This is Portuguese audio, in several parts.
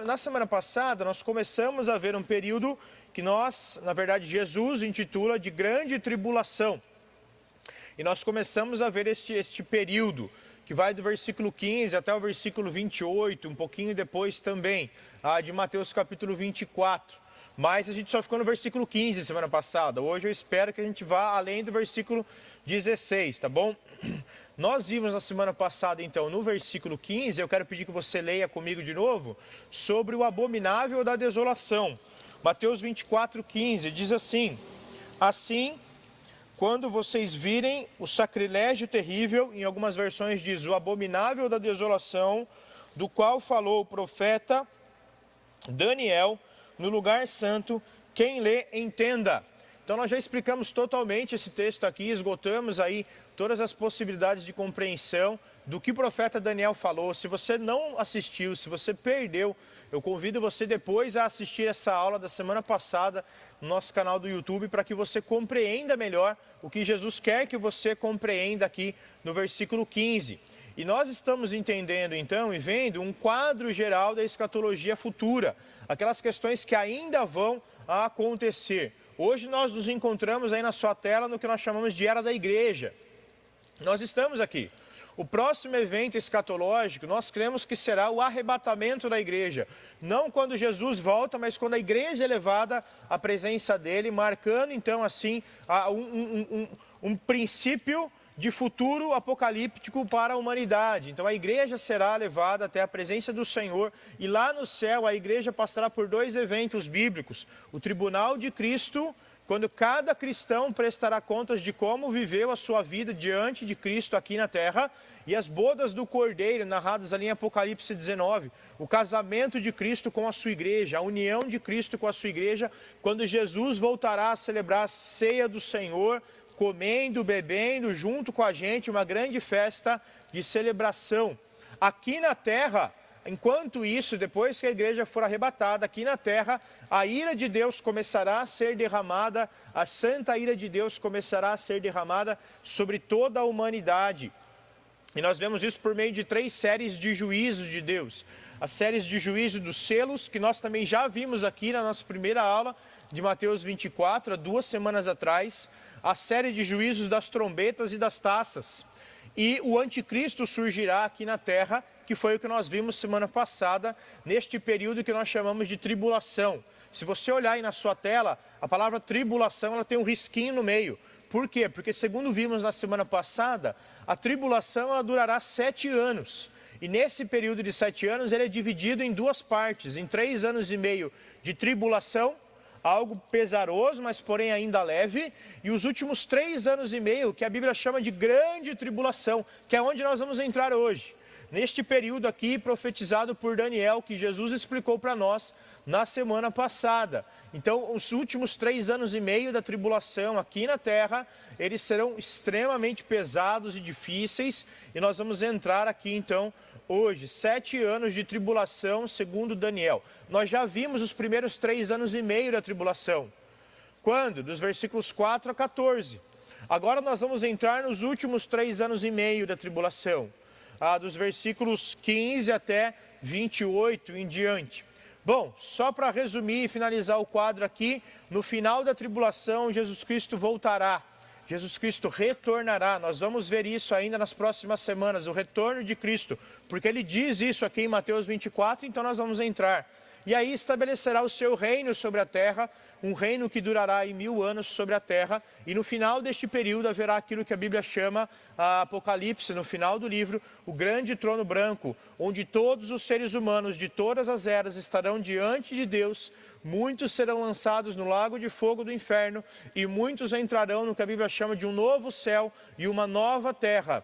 Na semana passada, nós começamos a ver um período que na verdade, Jesus intitula de grande tribulação. E nós começamos a ver este período, que vai do versículo 15 até o versículo 28, um pouquinho depois também, de Mateus capítulo 24. Mas a gente só ficou no versículo 15 semana passada. Hoje eu espero que a gente vá além do versículo 16, tá bom? Nós vimos na semana passada, então, no versículo 15, eu quero pedir que você leia comigo de novo, sobre o abominável da desolação. Mateus 24, 15, diz assim: assim, quando vocês virem o sacrilégio terrível, em algumas versões diz o abominável da desolação, do qual falou o profeta Daniel, no lugar santo, quem lê, entenda. Então nós já explicamos totalmente esse texto aqui, esgotamos aí todas as possibilidades de compreensão do que o profeta Daniel falou. Se você não assistiu, se você perdeu, eu convido você depois a assistir essa aula da semana passada no nosso canal do YouTube, para que você compreenda melhor o que Jesus quer que você compreenda aqui no versículo 15. E nós estamos entendendo então e vendo um quadro geral da escatologia futura, aquelas questões que ainda vão acontecer. Hoje nós nos encontramos aí na sua tela no que nós chamamos de Era da Igreja. Nós estamos aqui. O próximo evento escatológico, nós cremos que será o arrebatamento da igreja. Não quando Jesus volta, mas quando a igreja é levada à presença dele, marcando então assim um princípio de futuro apocalíptico para a humanidade. Então a igreja será levada até a presença do Senhor e lá no céu a igreja passará por dois eventos bíblicos. O tribunal de Cristo, quando cada cristão prestará contas de como viveu a sua vida diante de Cristo aqui na terra, e as bodas do Cordeiro, narradas ali em Apocalipse 19, o casamento de Cristo com a sua igreja, a união de Cristo com a sua igreja, quando Jesus voltará a celebrar a ceia do Senhor, comendo, bebendo, junto com a gente, uma grande festa de celebração. Aqui na terra, enquanto isso, depois que a igreja for arrebatada, aqui na terra, a ira de Deus começará a ser derramada, a santa ira de Deus começará a ser derramada sobre toda a humanidade. E nós vemos isso por meio de 3 séries de juízos de Deus. As séries de juízo dos selos, que nós também já vimos aqui na nossa primeira aula de Mateus 24, há 2 semanas atrás. A série de juízos das trombetas e das taças. E o anticristo surgirá aqui na terra, que foi o que nós vimos semana passada, neste período que nós chamamos de tribulação. Se você olhar aí na sua tela, a palavra tribulação ela tem um risquinho no meio. Por quê? Porque segundo vimos na semana passada, a tribulação ela durará 7 anos. E nesse período de 7 anos ele é dividido em 2 partes, em 3 anos e meio de tribulação, algo pesaroso, mas porém ainda leve, e os últimos 3 anos e meio, que a Bíblia chama de grande tribulação, que é onde nós vamos entrar hoje. Neste período aqui, profetizado por Daniel, que Jesus explicou para nós na semana passada. Então, os últimos 3 anos e meio da tribulação aqui na terra, eles serão extremamente pesados e difíceis, e nós vamos entrar aqui então hoje, 7 anos de tribulação, segundo Daniel. Nós já vimos os primeiros 3 anos e meio da tribulação. Quando? Dos versículos 4 a 14. Agora nós vamos entrar nos últimos 3 anos e meio da tribulação. Dos versículos 15 até 28 em diante. Bom, só para resumir e finalizar o quadro aqui, no final da tribulação, Jesus Cristo voltará. Jesus Cristo retornará. Nós vamos ver isso ainda nas próximas semanas, o retorno de Cristo, porque ele diz isso aqui em Mateus 24, então nós vamos entrar. E aí estabelecerá o seu reino sobre a terra, um reino que durará aí 1000 anos sobre a terra, e no final deste período haverá aquilo que a Bíblia chama, Apocalipse, no final do livro, o grande trono branco, onde todos os seres humanos de todas as eras estarão diante de Deus. Muitos serão lançados no lago de fogo do inferno, e muitos entrarão no que a Bíblia chama de um novo céu e uma nova terra,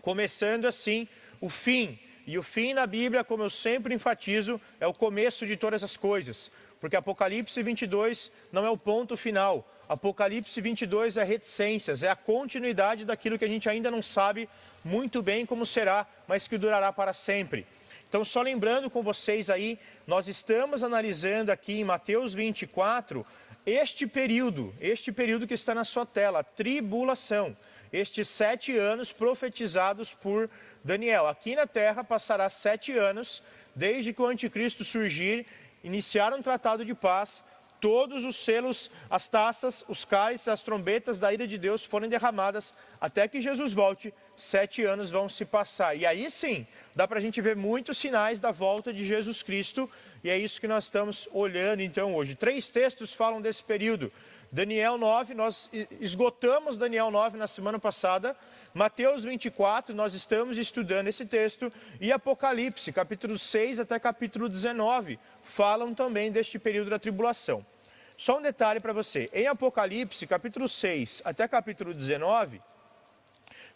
começando assim o fim. E o fim na Bíblia, como eu sempre enfatizo, é o começo de todas as coisas. Porque Apocalipse 22 não é o ponto final. Apocalipse 22 é reticências, é a continuidade daquilo que a gente ainda não sabe muito bem como será, mas que durará para sempre. Então, só lembrando com vocês aí, nós estamos analisando aqui em Mateus 24, este período que está na sua tela, a tribulação. Estes 7 anos profetizados por Daniel. Aqui na terra passará 7 anos, desde que o anticristo surgir, iniciar um tratado de paz, todos os selos, as taças, os cálices, as trombetas da ira de Deus forem derramadas, até que Jesus volte, 7 anos vão se passar. E aí sim, dá para a gente ver muitos sinais da volta de Jesus Cristo, e é isso que nós estamos olhando então hoje. 3 textos falam desse período. Daniel 9, nós esgotamos Daniel 9 na semana passada. Mateus 24, nós estamos estudando esse texto. E Apocalipse, capítulo 6 até capítulo 19, falam também deste período da tribulação. Só um detalhe para você. Em Apocalipse, capítulo 6 até capítulo 19,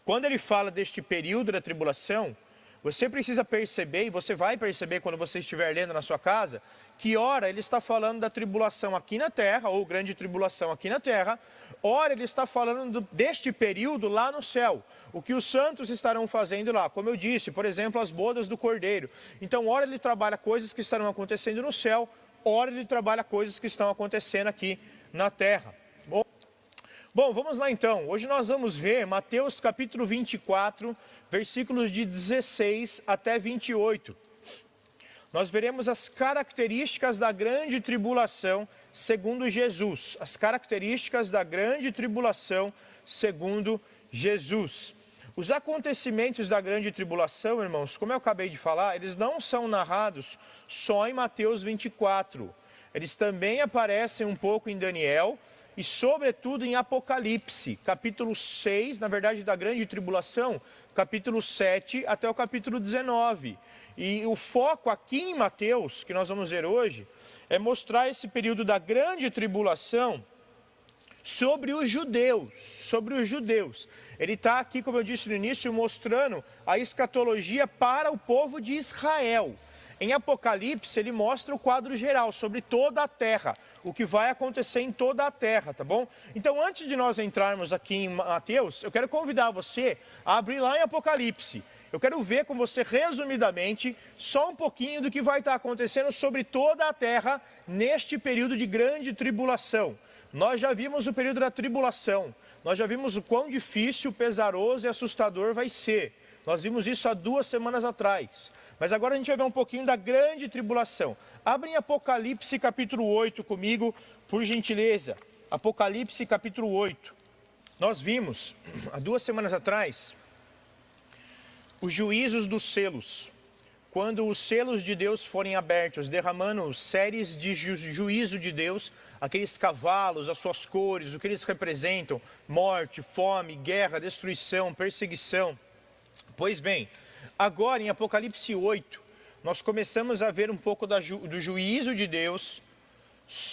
quando ele fala deste período da tribulação, você precisa perceber, e você vai perceber quando você estiver lendo na sua casa, que ora ele está falando da tribulação aqui na terra, ou grande tribulação aqui na terra, ora ele está falando deste período lá no céu, o que os santos estarão fazendo lá, como eu disse, por exemplo, as bodas do Cordeiro. Então, ora ele trabalha coisas que estarão acontecendo no céu, ora ele trabalha coisas que estão acontecendo aqui na terra. Bom, vamos lá então. Hoje nós vamos ver Mateus capítulo 24, versículos de 16 até 28. Nós veremos as características da grande tribulação segundo Jesus. As características da grande tribulação segundo Jesus. Os acontecimentos da grande tribulação, irmãos, como eu acabei de falar, eles não são narrados só em Mateus 24. Eles também aparecem um pouco em Daniel, e sobretudo em Apocalipse, capítulo 6, na verdade da grande tribulação, capítulo 7 até o capítulo 19. E o foco aqui em Mateus, que nós vamos ver hoje, é mostrar esse período da grande tribulação sobre os judeus. Ele está aqui, como eu disse no início, mostrando a escatologia para o povo de Israel. Em Apocalipse, ele mostra o quadro geral sobre toda a terra, o que vai acontecer em toda a terra, tá bom? Então, antes de nós entrarmos aqui em Mateus, eu quero convidar você a abrir lá em Apocalipse. Eu quero ver com você, resumidamente, só um pouquinho do que vai estar acontecendo sobre toda a terra neste período de grande tribulação. Nós já vimos o período da tribulação, nós já vimos o quão difícil, pesaroso e assustador vai ser. Nós vimos isso há 2 semanas atrás. Mas agora a gente vai ver um pouquinho da grande tribulação. Abre em Apocalipse capítulo 8 comigo, por gentileza. Apocalipse capítulo 8. Nós vimos, há 2 semanas atrás, os juízos dos selos. Quando os selos de Deus forem abertos, derramando séries de juízo de Deus, aqueles cavalos, as suas cores, o que eles representam, morte, fome, guerra, destruição, perseguição. Pois bem, agora em Apocalipse 8, nós começamos a ver um pouco do juízo de Deus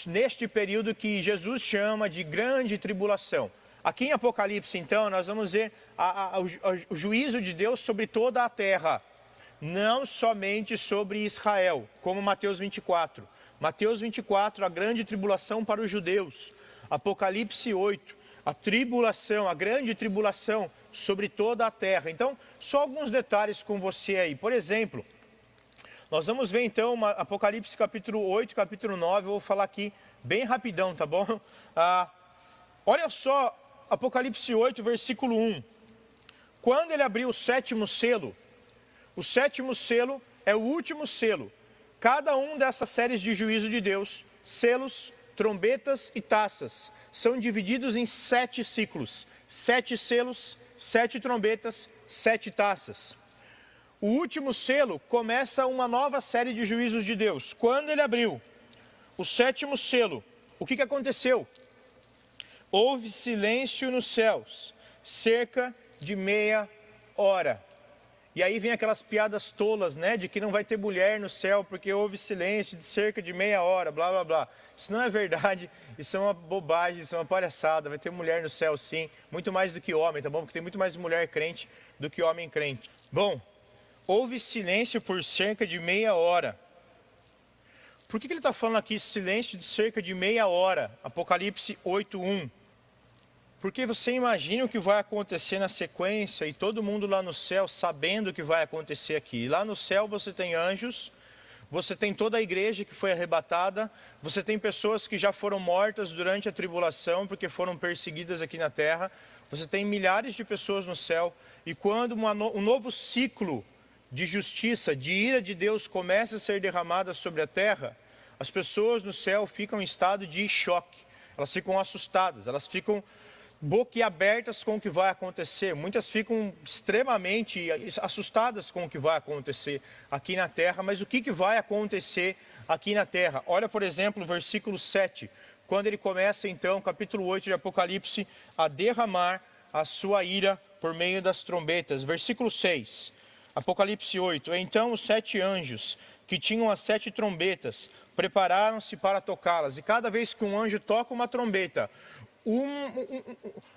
neste período que Jesus chama de grande tribulação. Aqui em Apocalipse, então, nós vamos ver o juízo de Deus sobre toda a terra, não somente sobre Israel, como Mateus 24. Mateus 24, a grande tribulação para os judeus. Apocalipse 8, a tribulação, a grande tribulação sobre toda a terra. Então, só alguns detalhes com você aí. Por exemplo, nós vamos ver então Apocalipse capítulo 8, capítulo 9, eu vou falar aqui bem rapidão, tá bom? Olha só, Apocalipse 8, versículo 1. Quando ele abriu o 7º selo, o 7º selo é o último selo. Cada um dessas séries de juízo de Deus, selos, trombetas e taças, são divididos em 7 ciclos. 7 selos, 7 trombetas, 7 taças. O último selo começa uma nova série de juízos de Deus. Quando ele abriu o 7º selo, o que aconteceu? Houve silêncio nos céus, cerca de meia hora. E aí vem aquelas piadas tolas, né, de que não vai ter mulher no céu porque houve silêncio de cerca de meia hora, blá, blá, blá. Isso não é verdade, isso é uma bobagem, isso é uma palhaçada. Vai ter mulher no céu sim, muito mais do que homem, tá bom? Porque tem muito mais mulher crente do que homem crente. Bom, houve silêncio por cerca de meia hora. Por que ele está falando aqui silêncio de cerca de meia hora? Apocalipse 8:1. Porque você imagina o que vai acontecer na sequência e todo mundo lá no céu sabendo o que vai acontecer aqui. Lá no céu você tem anjos, você tem toda a igreja que foi arrebatada, você tem pessoas que já foram mortas durante a tribulação porque foram perseguidas aqui na terra, você tem milhares de pessoas no céu. E quando um novo ciclo de justiça, de ira de Deus começa a ser derramada sobre a terra, as pessoas no céu ficam em estado de choque, elas ficam assustadas, elas ficam boquiabertas com o que vai acontecer. Muitas ficam extremamente assustadas com o que vai acontecer aqui na terra, mas o que vai acontecer aqui na terra? Olha, por exemplo, o versículo 7, quando ele começa então, capítulo 8 de Apocalipse, a derramar a sua ira por meio das trombetas. Versículo 6, Apocalipse 8, então os 7 anjos que tinham as 7 trombetas prepararam-se para tocá-las, e cada vez que um anjo toca uma trombeta,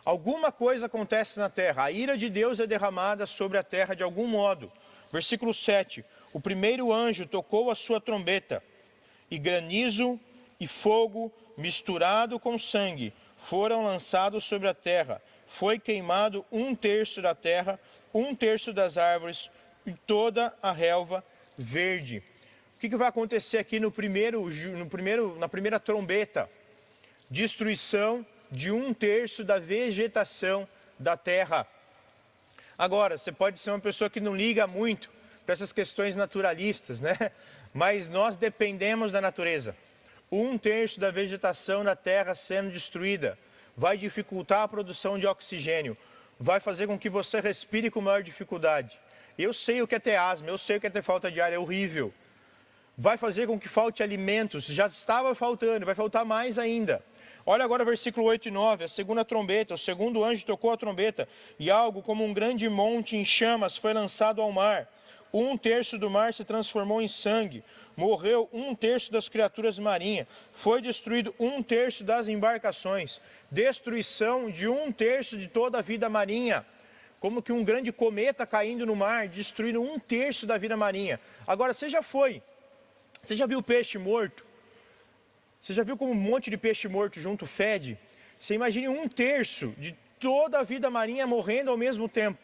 alguma coisa acontece na terra, a ira de Deus é derramada sobre a terra de algum modo. Versículo 7, o primeiro anjo tocou a sua trombeta, e granizo e fogo misturado com sangue foram lançados sobre a terra. Foi queimado 1/3 da terra, 1/3 das árvores e toda a relva verde. O que vai acontecer aqui na primeira trombeta? Destruição de 1/3 da vegetação da terra. Agora, você pode ser uma pessoa que não liga muito para essas questões naturalistas, né? Mas nós dependemos da natureza. 1/3 da vegetação da terra sendo destruída vai dificultar a produção de oxigênio, vai fazer com que você respire com maior dificuldade. Eu sei o que é ter asma, eu sei o que é ter falta de ar, é horrível. Vai fazer com que falte alimentos, já estava faltando, vai faltar mais ainda. Olha agora o versículo 8 e 9, a segunda trombeta, o segundo anjo tocou a trombeta, e algo como um grande monte em chamas foi lançado ao mar. 1/3 do mar se transformou em sangue, morreu 1/3 das criaturas marinhas, foi destruído 1/3 das embarcações, destruição de 1/3 de toda a vida marinha. Como que um grande cometa caindo no mar, destruindo 1/3 da vida marinha. Agora, você já viu peixe morto? Você já viu como um monte de peixe morto junto fede? Você imagine 1/3 de toda a vida marinha morrendo ao mesmo tempo.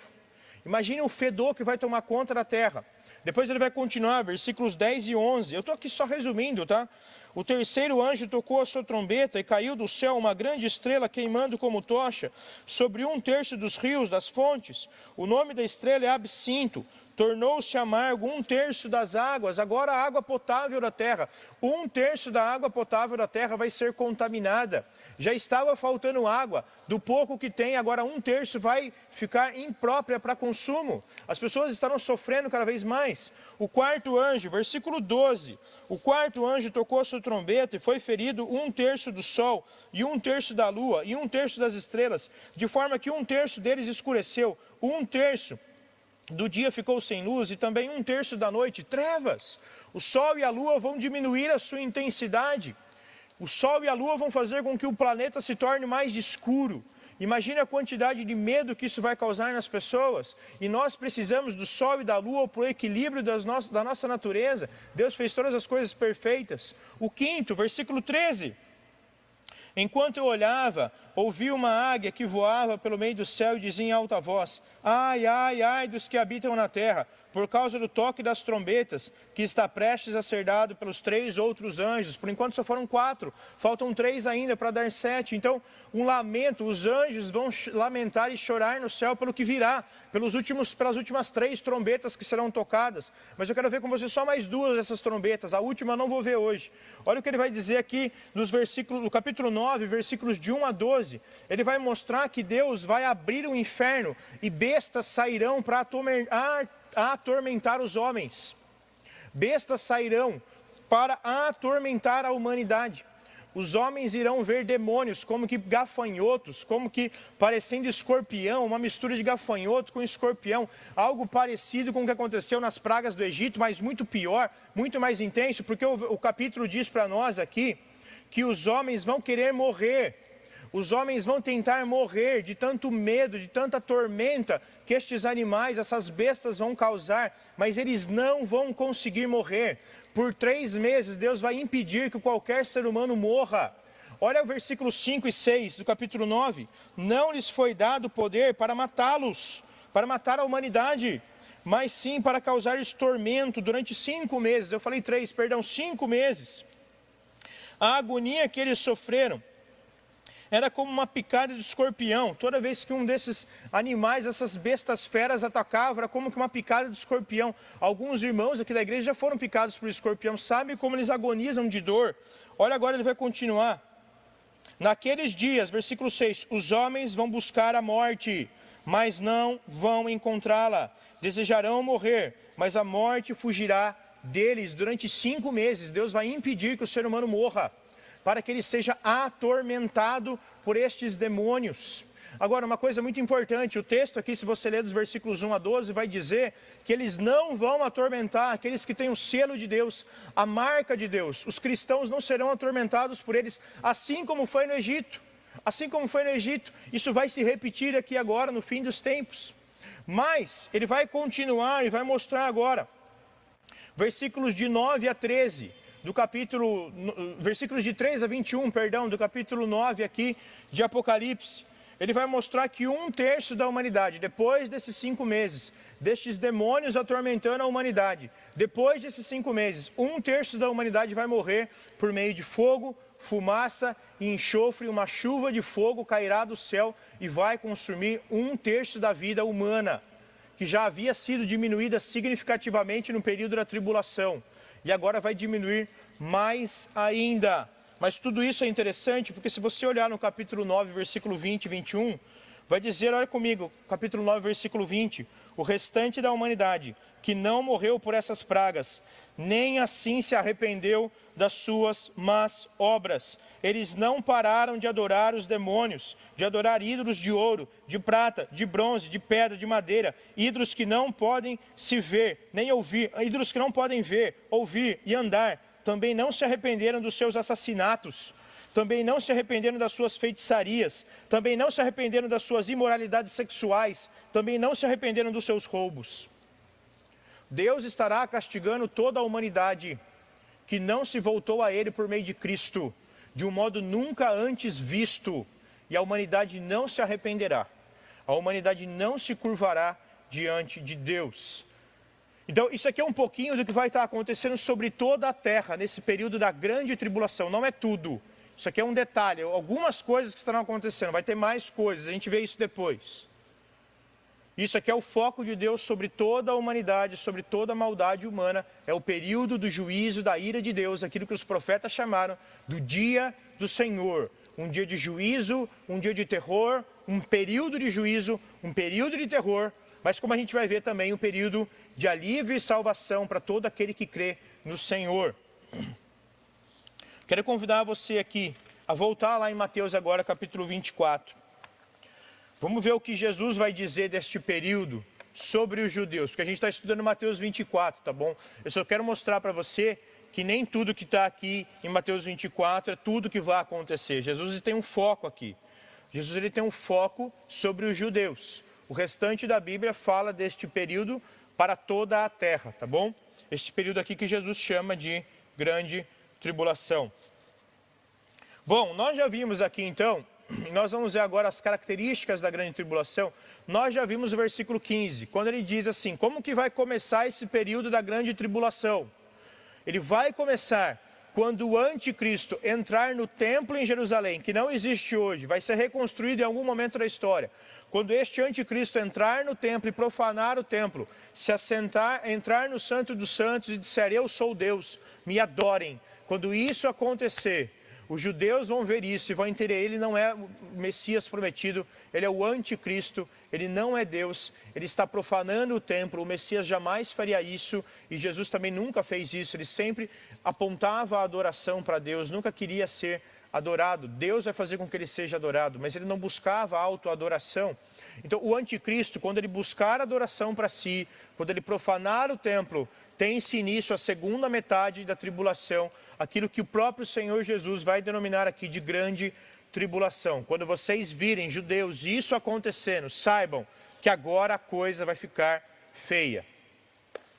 Imagine o fedor que vai tomar conta da terra. Depois ele vai continuar, versículos 10 e 11. Eu estou aqui só resumindo, tá? O terceiro anjo tocou a sua trombeta e caiu do céu uma grande estrela queimando como tocha sobre 1/3 dos rios, das fontes. O nome da estrela é Absinto. Tornou-se amargo 1/3 das águas, agora a água potável da terra. 1/3 da água potável da terra vai ser contaminada. Já estava faltando água, do pouco que tem, agora 1/3 vai ficar imprópria para consumo. As pessoas estarão sofrendo cada vez mais. O quarto anjo, versículo 12. O quarto anjo tocou a sua trombeta e foi ferido 1/3 do sol, e 1/3 da lua, e 1/3 das estrelas, de forma que 1/3 deles escureceu, 1/3 do dia ficou sem luz, e também 1/3 da noite, trevas. O sol e a lua vão diminuir a sua intensidade. O sol e a lua vão fazer com que o planeta se torne mais escuro. Imagine a quantidade de medo que isso vai causar nas pessoas. E nós precisamos do sol e da lua para o equilíbrio da nossa natureza. Deus fez todas as coisas perfeitas. O quinto, versículo 13. Enquanto eu olhava, ouvi uma águia que voava pelo meio do céu e dizia em alta voz: ai, ai, ai dos que habitam na terra, por causa do toque das trombetas, que está prestes a ser dado pelos 3 outros anjos. Por enquanto só foram 4, faltam 3 ainda para dar 7. Então, um lamento, os anjos vão lamentar e chorar no céu pelo que virá, pelas últimas 3 trombetas que serão tocadas. Mas eu quero ver com você só mais 2 dessas trombetas, a última eu não vou ver hoje. Olha o que ele vai dizer aqui no capítulo 9, versículos de 1 a 12. Ele vai mostrar que Deus vai abrir o inferno e bestas sairão para atormentar os homens. Bestas sairão para atormentar a humanidade. Os homens irão ver demônios como que gafanhotos, como que parecendo escorpião, uma mistura de gafanhoto com escorpião, algo parecido com o que aconteceu nas pragas do Egito, mas muito pior, muito mais intenso, porque o capítulo diz para nós aqui que os homens vão querer morrer. Os homens vão tentar morrer de tanto medo, de tanta tormenta que estes animais, essas bestas vão causar, mas eles não vão conseguir morrer. Por 3 meses Deus vai impedir que qualquer ser humano morra. Olha o versículo 5 e 6 do capítulo 9. Não lhes foi dado poder para matá-los, para matar a humanidade, mas sim para causar-lhes tormento durante 5 meses. Eu falei 3, perdão, 5 meses. A agonia que eles sofreram era como uma picada de escorpião. Toda vez que um desses animais, essas bestas feras atacava, era como que uma picada de escorpião. Alguns irmãos aqui da igreja já foram picados por escorpião, sabem como eles agonizam de dor. Olha agora, ele vai continuar. Naqueles dias, versículo 6, os homens vão buscar a morte, mas não vão encontrá-la. Desejarão morrer, mas a morte fugirá deles. Durante 5 meses, Deus vai impedir que o ser humano morra, para que ele seja atormentado por estes demônios. Agora, uma coisa muito importante, o texto aqui, se você ler dos versículos 1 a 12, vai dizer que eles não vão atormentar aqueles que têm o selo de Deus, a marca de Deus. Os cristãos não serão atormentados por eles, assim como foi no Egito. Assim como foi no Egito, isso vai se repetir aqui agora, no fim dos tempos. Mas, ele vai continuar e vai mostrar agora, versículos de 9 a 13, versículos de 3 a 21, perdão, do capítulo 9 aqui de Apocalipse. Ele vai mostrar que 1/3 da humanidade, depois desses 5 meses, destes demônios atormentando a humanidade, depois desses 5 meses, 1/3 da humanidade vai morrer por meio de fogo, fumaça e enxofre. Uma chuva de fogo cairá do céu e vai consumir 1/3 da vida humana, que já havia sido diminuída significativamente no período da tribulação, e agora vai diminuir mais ainda. Mas tudo isso é interessante, porque se você olhar no capítulo 9, versículo 20 e 21, vai dizer, olha comigo, capítulo 9, versículo 20, o restante da humanidade, que não morreu por essas pragas, nem assim se arrependeu das suas más obras. Eles não pararam de adorar os demônios, de adorar ídolos de ouro, de prata, de bronze, de pedra, de madeira, ídolos que não podem se ver, nem ouvir, ídolos que não podem ver, ouvir e andar. Também não se arrependeram dos seus assassinatos, também não se arrependeram das suas feitiçarias, também não se arrependeram das suas imoralidades sexuais, também não se arrependeram dos seus roubos. Deus estará castigando toda a humanidade que não se voltou a Ele por meio de Cristo, de um modo nunca antes visto, e a humanidade não se arrependerá, a humanidade não se curvará diante de Deus. Então, isso aqui é um pouquinho do que vai estar acontecendo sobre toda a terra, nesse período da grande tribulação. Não é tudo. Isso aqui é um detalhe, algumas coisas que estarão acontecendo. Vai ter mais coisas, a gente vê isso depois. Isso aqui é o foco de Deus sobre toda a humanidade, sobre toda a maldade humana. É o período do juízo, da ira de Deus, aquilo que os profetas chamaram do dia do Senhor. Um dia de juízo, um dia de terror, um período de juízo, um período de terror. Mas como a gente vai ver também, um período de alívio e salvação para todo aquele que crê no Senhor. Quero convidar você aqui a voltar lá em Mateus agora, capítulo 24. Vamos ver o que Jesus vai dizer deste período sobre os judeus, porque a gente está estudando Mateus 24, tá bom? Eu só quero mostrar para você que nem tudo que está aqui em Mateus 24 é tudo que vai acontecer. Jesus tem um foco aqui. Jesus ele tem um foco sobre os judeus. O restante da Bíblia fala deste período para toda a terra, tá bom? Este período aqui que Jesus chama de grande tribulação. Bom, nós já vimos aqui então, nós vamos ver agora as características da grande tribulação. Nós já vimos o versículo 15, quando ele diz assim, como que vai começar esse período da grande tribulação? Ele vai começar quando o anticristo entrar no templo em Jerusalém, que não existe hoje, vai ser reconstruído em algum momento da história. Quando este anticristo entrar no templo e profanar o templo, se assentar, entrar no Santo dos Santos e disser, eu sou Deus, me adorem. Quando isso acontecer, os judeus vão ver isso e vão entender, ele não é o Messias prometido, ele é o anticristo, ele não é Deus, ele está profanando o templo, o Messias jamais faria isso e Jesus também nunca fez isso, ele sempre apontava a adoração para Deus, nunca queria ser adorado. Deus vai fazer com que ele seja adorado, mas ele não buscava autoadoração. Então o anticristo, quando ele buscar adoração para si, quando ele profanar o templo, tem-se início a segunda metade da tribulação, aquilo que o próprio Senhor Jesus vai denominar aqui de grande tribulação. Quando vocês virem, judeus, isso acontecendo, saibam que agora a coisa vai ficar feia.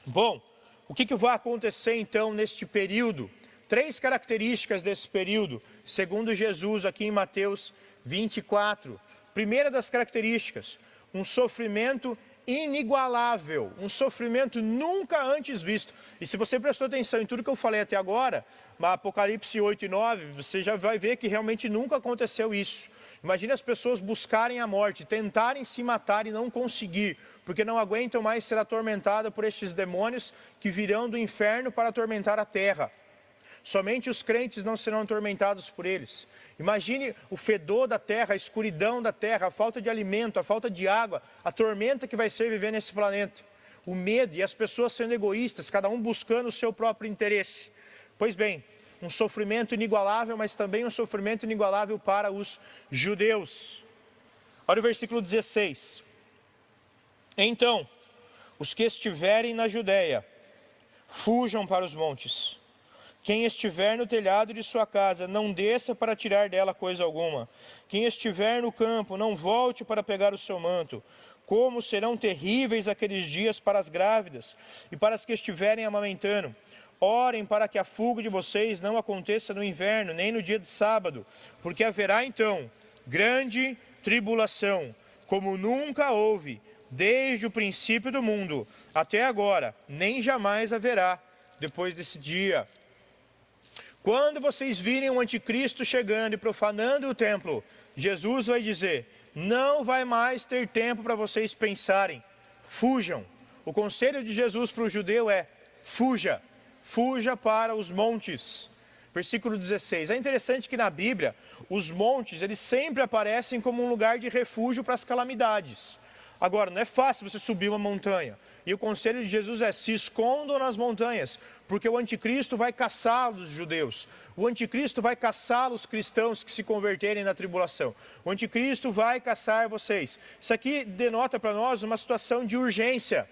Bom, o que vai acontecer então neste período? 3 características desse período, segundo Jesus aqui em Mateus 24. Primeira das características, um sofrimento inigualável, um sofrimento nunca antes visto. E se você prestou atenção em tudo que eu falei até agora, Apocalipse 8 e 9, você já vai ver que realmente nunca aconteceu isso. Imagine as pessoas buscarem a morte, tentarem se matar e não conseguir, porque não aguentam mais ser atormentadas por estes demônios que virão do inferno para atormentar a terra. Somente os crentes não serão atormentados por eles. Imagine o fedor da terra, a escuridão da terra, a falta de alimento, a falta de água, a tormenta que vai ser viver nesse planeta. O medo e as pessoas sendo egoístas, cada um buscando o seu próprio interesse. Pois bem, um sofrimento inigualável, mas também um sofrimento inigualável para os judeus. Olha o versículo 16. Então, os que estiverem na Judéia, fujam para os montes. Quem estiver no telhado de sua casa, não desça para tirar dela coisa alguma. Quem estiver no campo, não volte para pegar o seu manto. Como serão terríveis aqueles dias para as grávidas e para as que estiverem amamentando. Orem para que a fuga de vocês não aconteça no inverno, nem no dia de sábado, porque haverá então grande tribulação, como nunca houve, desde o princípio do mundo até agora, nem jamais haverá depois desse dia. Quando vocês virem o anticristo chegando e profanando o templo, Jesus vai dizer, não vai mais ter tempo para vocês pensarem, fujam. O conselho de Jesus para o judeu é, fuja para os montes. Versículo 16. É interessante que na Bíblia, os montes, eles sempre aparecem como um lugar de refúgio para as calamidades. Agora, não é fácil você subir uma montanha. E o conselho de Jesus é, se escondam nas montanhas, porque o anticristo vai caçar os judeus. O anticristo vai caçar os cristãos que se converterem na tribulação. O anticristo vai caçar vocês. Isso aqui denota para nós uma situação de urgência.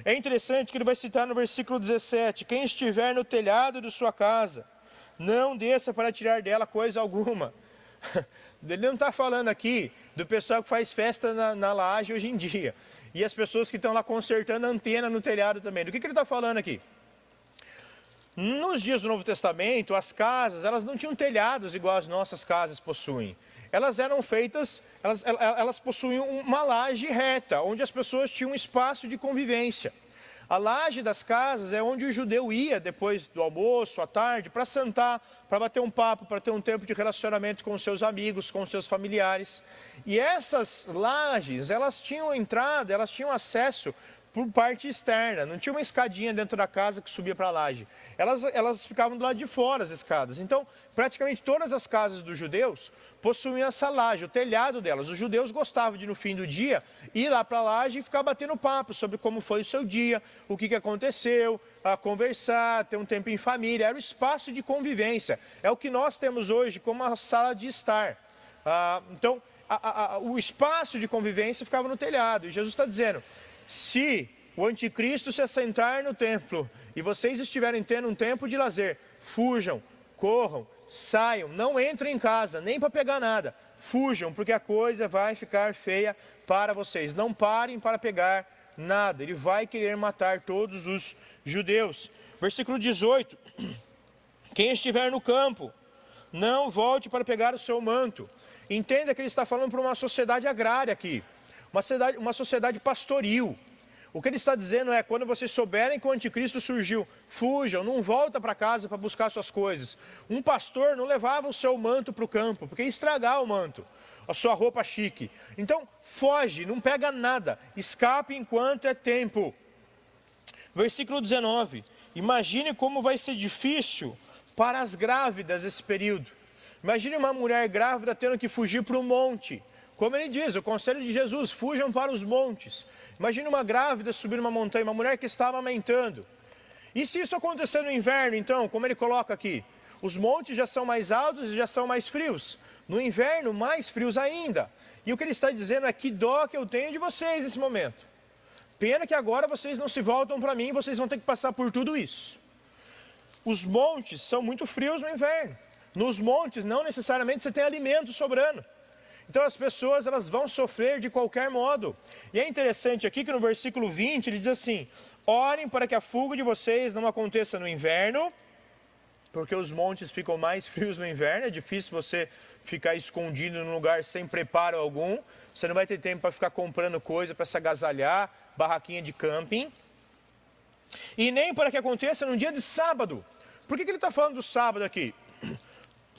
É interessante que ele vai citar no versículo 17, quem estiver no telhado de sua casa, não desça para tirar dela coisa alguma. Ele não está falando aqui do pessoal que faz festa na laje hoje em dia. E as pessoas que estão lá consertando a antena no telhado também. Do que ele está falando aqui? Nos dias do Novo Testamento, as casas, elas não tinham telhados igual as nossas casas possuem. Elas eram feitas, elas possuíam uma laje reta, onde as pessoas tinham um espaço de convivência. A laje das casas é onde o judeu ia depois do almoço, à tarde, para sentar, para bater um papo, para ter um tempo de relacionamento com os seus amigos, com os seus familiares. E essas lajes, elas tinham entrada, elas tinham acesso por parte externa, não tinha uma escadinha dentro da casa que subia para a laje. Elas ficavam do lado de fora, as escadas. Então, praticamente todas as casas dos judeus possuíam essa laje, o telhado delas. Os judeus gostavam de, no fim do dia, ir lá para a laje e ficar batendo papo sobre como foi o seu dia, o que aconteceu, conversar, ter um tempo em família. Era o espaço de convivência. É o que nós temos hoje como a sala de estar. Então, o espaço de convivência ficava no telhado. E Jesus está dizendo, se o anticristo se assentar no templo e vocês estiverem tendo um tempo de lazer, fujam, corram, saiam, não entrem em casa, nem para pegar nada. Fujam, porque a coisa vai ficar feia para vocês. Não parem para pegar nada. Ele vai querer matar todos os judeus. Versículo 18. Quem estiver no campo, não volte para pegar o seu manto. Entenda que ele está falando para uma sociedade agrária aqui. Uma sociedade pastoril. O que ele está dizendo é, quando vocês souberem que o anticristo surgiu, fujam, não volta para casa para buscar suas coisas. Um pastor não levava o seu manto para o campo, porque ia estragar o manto, a sua roupa chique. Então, foge, não pega nada, escape enquanto é tempo. Versículo 19, imagine como vai ser difícil para as grávidas esse período. Imagine uma mulher grávida tendo que fugir para o monte. Como ele diz, o conselho de Jesus, fujam para os montes. Imagine uma grávida subir numa montanha, uma mulher que estava amamentando. E se isso acontecer no inverno, então, como ele coloca aqui? Os montes já são mais altos e já são mais frios. No inverno, mais frios ainda. E o que ele está dizendo é que dó que eu tenho de vocês nesse momento. Pena que agora vocês não se voltam para mim, vocês vão ter que passar por tudo isso. Os montes são muito frios no inverno. Nos montes, não necessariamente você tem alimento sobrando. Então as pessoas, elas vão sofrer de qualquer modo. E é interessante aqui que no versículo 20 ele diz assim, orem para que a fuga de vocês não aconteça no inverno, porque os montes ficam mais frios no inverno, é difícil você ficar escondido num lugar sem preparo algum, você não vai ter tempo para ficar comprando coisa, para se agasalhar, barraquinha de camping. E nem para que aconteça no dia de sábado. Por que ele está falando do sábado aqui?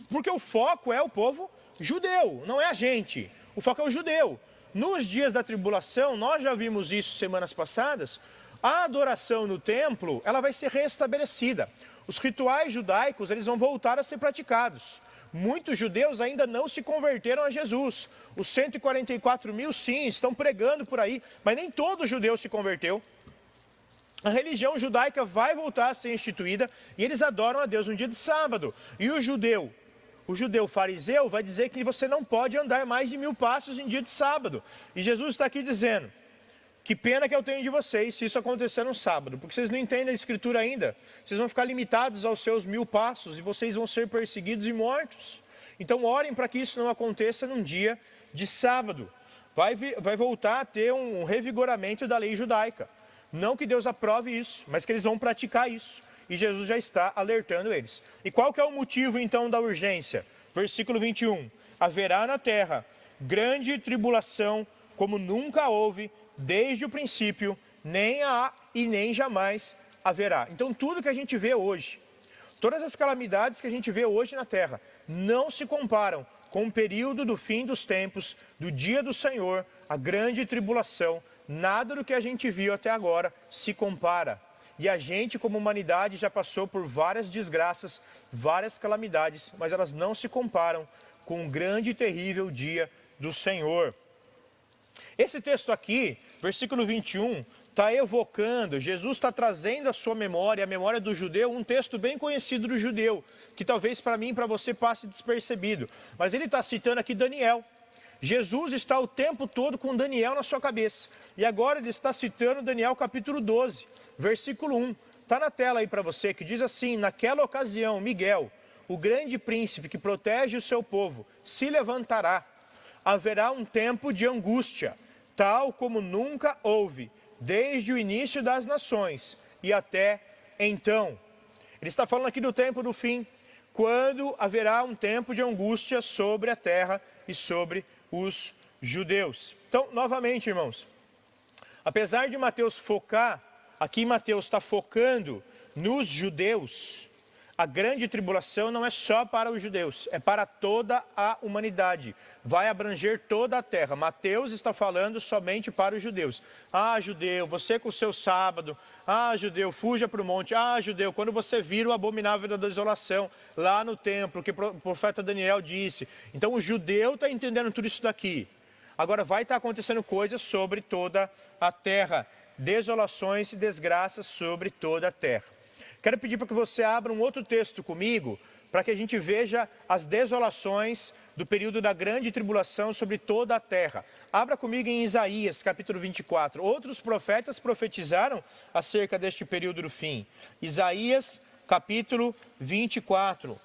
Porque o foco é o povo judeu, não é a gente. O foco é o judeu. Nos dias da tribulação, nós já vimos isso semanas passadas, a adoração no templo, ela vai ser restabelecida. Os rituais judaicos, eles vão voltar a ser praticados. Muitos judeus ainda não se converteram a Jesus. Os 144 mil, sim, estão pregando por aí, mas nem todo judeu se converteu. A religião judaica vai voltar a ser instituída e eles adoram a Deus no dia de sábado. E o judeu fariseu vai dizer que você não pode andar mais de 1000 passos em dia de sábado. E Jesus está aqui dizendo, que pena que eu tenho de vocês se isso acontecer no sábado, porque vocês não entendem a escritura ainda. Vocês vão ficar limitados aos seus 1000 passos e vocês vão ser perseguidos e mortos. Então orem para que isso não aconteça num dia de sábado. Vai voltar a ter um revigoramento da lei judaica. Não que Deus aprove isso, mas que eles vão praticar isso. E Jesus já está alertando eles. E qual que é o motivo então da urgência? Versículo 21. Haverá na terra grande tribulação, como nunca houve desde o princípio, nem há e nem jamais haverá. Então tudo que a gente vê hoje, todas as calamidades que a gente vê hoje na terra, não se comparam com o período do fim dos tempos, do dia do Senhor, a grande tribulação. Nada do que a gente viu até agora se compara. E a gente, como humanidade, já passou por várias desgraças, várias calamidades, mas elas não se comparam com o grande e terrível dia do Senhor. Esse texto aqui, versículo 21, está evocando, Jesus está trazendo à sua memória, a memória do judeu, um texto bem conhecido do judeu, que talvez para mim e para você passe despercebido. Mas ele está citando aqui Daniel. Jesus está o tempo todo com Daniel na sua cabeça. E agora ele está citando Daniel capítulo 12, versículo 1. Está na tela aí para você, que diz assim: naquela ocasião, Miguel, o grande príncipe que protege o seu povo, se levantará. Haverá um tempo de angústia, tal como nunca houve, desde o início das nações e até então. Ele está falando aqui do tempo do fim, quando haverá um tempo de angústia sobre a terra e sobre os judeus. Então, novamente, irmãos, apesar de Mateus focar, aqui Mateus está focando nos judeus, a grande tribulação não é só para os judeus, é para toda a humanidade. Vai abranger toda a terra. Mateus está falando somente para os judeus. Ah, judeu, você com o seu sábado. Ah, judeu, fuja para o monte. Ah, judeu, quando você vir o abominável da desolação lá no templo, que o profeta Daniel disse. Então o judeu está entendendo tudo isso daqui. Agora vai estar acontecendo coisas sobre toda a terra. Desolações e desgraças sobre toda a terra. Quero pedir para que você abra um outro texto comigo, para que a gente veja as desolações do período da grande tribulação sobre toda a terra. Abra comigo em Isaías, capítulo 24. Outros profetas profetizaram acerca deste período do fim. Isaías, capítulo 24.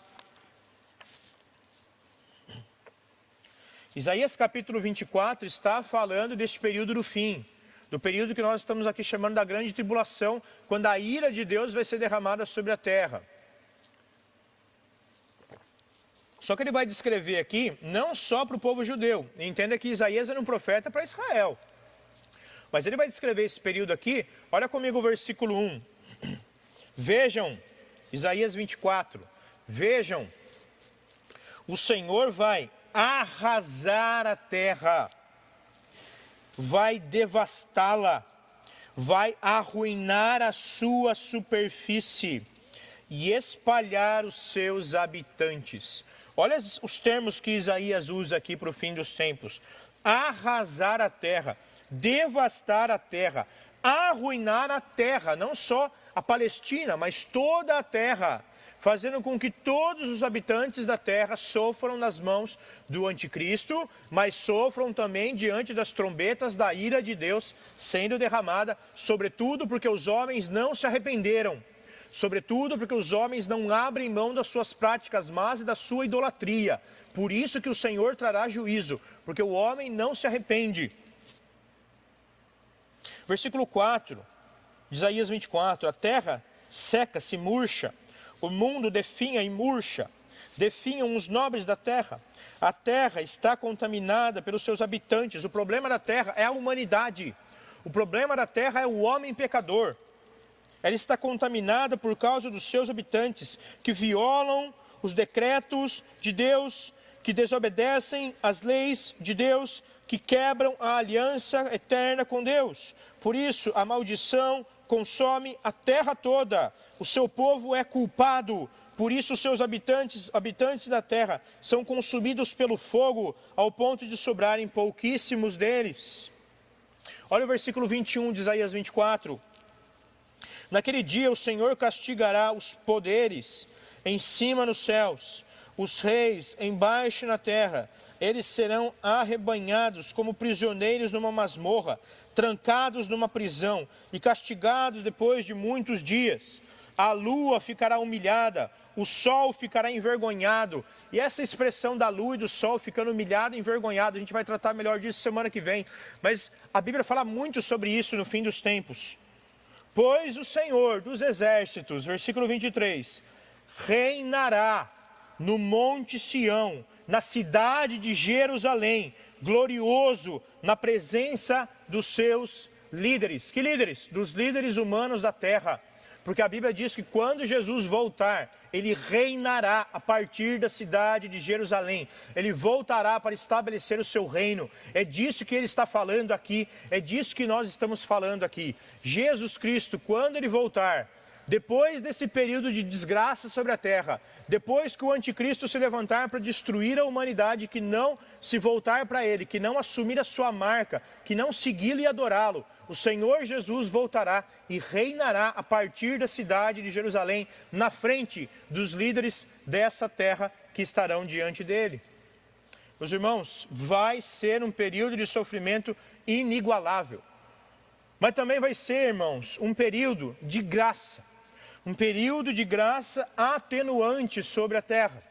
Isaías, capítulo 24, está falando deste período do fim. Do período que nós estamos aqui chamando da grande tribulação, quando a ira de Deus vai ser derramada sobre a terra. Só que ele vai descrever aqui, não só para o povo judeu. Entenda que Isaías era um profeta para Israel. Mas ele vai descrever esse período aqui, olha comigo o versículo 1. Vejam, Isaías 24, vejam, o Senhor vai arrasar a terra, vai devastá-la, vai arruinar a sua superfície e espalhar os seus habitantes. Olha os termos que Isaías usa aqui para o fim dos tempos. Arrasar a terra, devastar a terra, arruinar a terra, não só a Palestina, mas toda a terra, fazendo com que todos os habitantes da terra sofram nas mãos do anticristo, mas sofram também diante das trombetas da ira de Deus sendo derramada, sobretudo porque os homens não se arrependeram, sobretudo porque os homens não abrem mão das suas práticas más e da sua idolatria. Por isso que o Senhor trará juízo, porque o homem não se arrepende. Versículo 4, Isaías 24, a terra seca, se murcha, o mundo definha e murcha, definham os nobres da terra. A terra está contaminada pelos seus habitantes. O problema da terra é a humanidade. O problema da terra é o homem pecador. Ela está contaminada por causa dos seus habitantes, que violam os decretos de Deus, que desobedecem às leis de Deus, que quebram a aliança eterna com Deus. Por isso, a maldição consome a terra toda. O seu povo é culpado. Por isso, os seus habitantes da terra, são consumidos pelo fogo, ao ponto de sobrarem pouquíssimos deles. Olha o versículo 21 de Isaías 24. Naquele dia o Senhor castigará os poderes em cima nos céus, os reis embaixo na terra. Eles serão arrebanhados como prisioneiros numa masmorra, trancados numa prisão e castigados depois de muitos dias. A lua ficará humilhada, o sol ficará envergonhado. E essa expressão da lua e do sol ficando humilhado e envergonhado, a gente vai tratar melhor disso semana que vem. Mas a Bíblia fala muito sobre isso no fim dos tempos. Pois o Senhor dos exércitos, versículo 23, reinará no monte Sião, na cidade de Jerusalém, glorioso na presença dos seus líderes. Que líderes? Dos líderes humanos da terra. Porque a Bíblia diz que quando Jesus voltar, ele reinará a partir da cidade de Jerusalém. Ele voltará para estabelecer o seu reino. É disso que ele está falando aqui. É disso que nós estamos falando aqui. Jesus Cristo, quando ele voltar, depois desse período de desgraça sobre a terra, depois que o anticristo se levantar para destruir a humanidade, que não se voltar para ele, que não assumir a sua marca, que não segui-lo e adorá-lo, o Senhor Jesus voltará e reinará a partir da cidade de Jerusalém, na frente dos líderes dessa terra que estarão diante dele. Meus irmãos, vai ser um período de sofrimento inigualável. Mas também vai ser, irmãos, um período de graça. Um período de graça atenuante sobre a terra.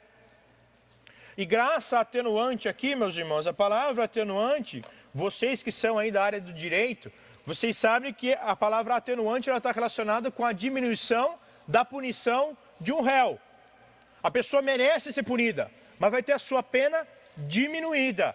E graça atenuante aqui, meus irmãos, a palavra atenuante, vocês que são aí da área do direito, vocês sabem que a palavra atenuante ela está relacionada com a diminuição da punição de um réu. A pessoa merece ser punida, mas vai ter a sua pena diminuída.